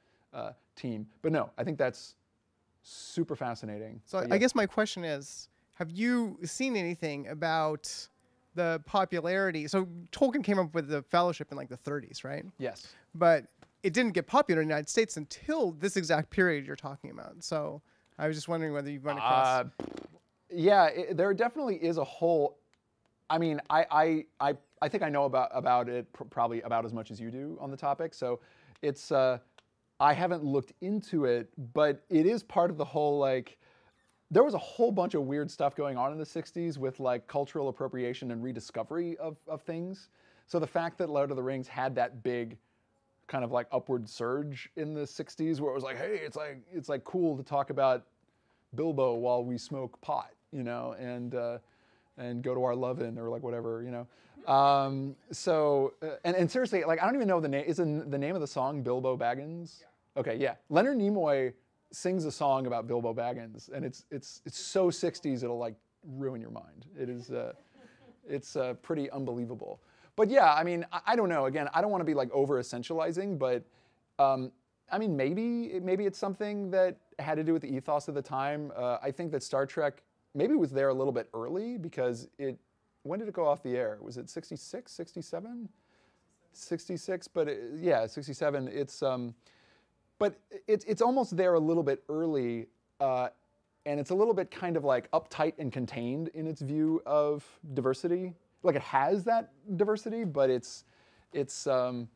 team. But no, I think that's super fascinating. So I guess my question is, have you seen anything about the popularity? So Tolkien came up with the Fellowship in like the 30s, right? Yes. But it didn't get popular in the United States until this exact period you're talking about. So I was just wondering whether you've run across... Yeah, there definitely is a whole... I mean, I think I know about it probably about as much as you do on the topic. So it's... I haven't looked into it, but it is part of the whole, like... There was a whole bunch of weird stuff going on in the 60s with like cultural appropriation and rediscovery of things. So the fact that Lord of the Rings had that big kind of like upward surge in the 60s where it was like, hey, it's like cool to talk about Bilbo while we smoke pot, you know, and go to our Lovin' or like whatever, you know. And seriously, like I don't even know the name. Is the name of the song Bilbo Baggins? Yeah. Okay, yeah. Leonard Nimoy sings a song about Bilbo Baggins, and it's so 60s it'll like ruin your mind. It is it's pretty unbelievable. But yeah, I mean, I don't know. Again, I don't want to be like over essentializing, but I mean, maybe it's something that had to do with the ethos of the time. I think that Star Trek maybe was there a little bit early because when did it go off the air? Was it 66, 67? 66, but yeah, 67. But it's almost there a little bit early, and it's a little bit kind of like uptight and contained in its view of diversity. Like it has that diversity, but but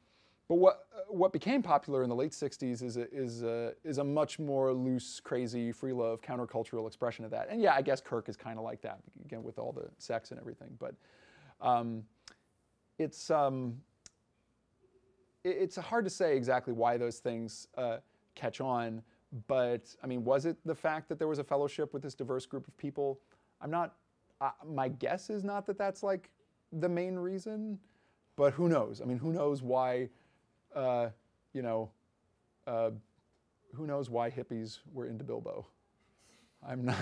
what became popular in the late 60s is a much more loose, crazy, free love, countercultural expression of that. And yeah, I guess Kirk is kind of like that again with all the sex and everything. But it's hard to say exactly why those things catch on, but I mean, was it the fact that there was a fellowship with this diverse group of people? I'm not, my guess is not that that's like the main reason, but who knows? I mean, who knows why, who knows why hippies were into Bilbo? I'm not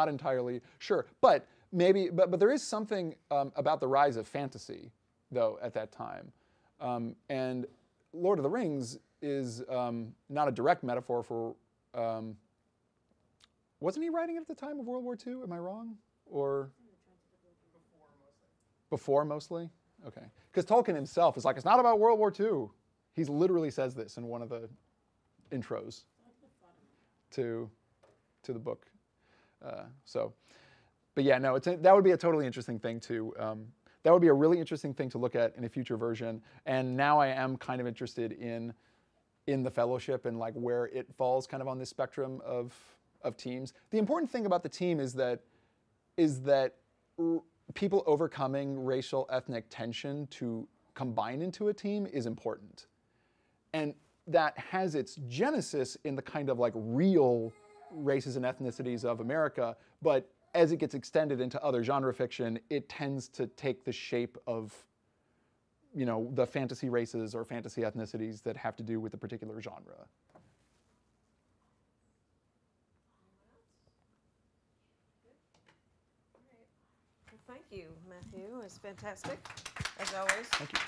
entirely sure, but maybe, but there is something about the rise of fantasy though, at that time. And Lord of the Rings is not a direct metaphor for, wasn't he writing it at the time of World War II? Am I wrong? Or? Before mostly? Okay. Because Tolkien himself is like, it's not about World War II. He literally says this in one of the intros to the book. But yeah, no, that would be a totally interesting thing to that would be a really interesting thing to look at in a future version. And now I am kind of interested in the Fellowship and like where it falls kind of on this spectrum of teams. The important thing about the team is that people overcoming racial ethnic tension to combine into a team is important. And that has its genesis in the kind of like real races and ethnicities of America, but as it gets extended into other genre fiction, it tends to take the shape of, you know, the fantasy races or fantasy ethnicities that have to do with a particular genre. Well, thank you, Matthew. It was fantastic, as always. Thank you.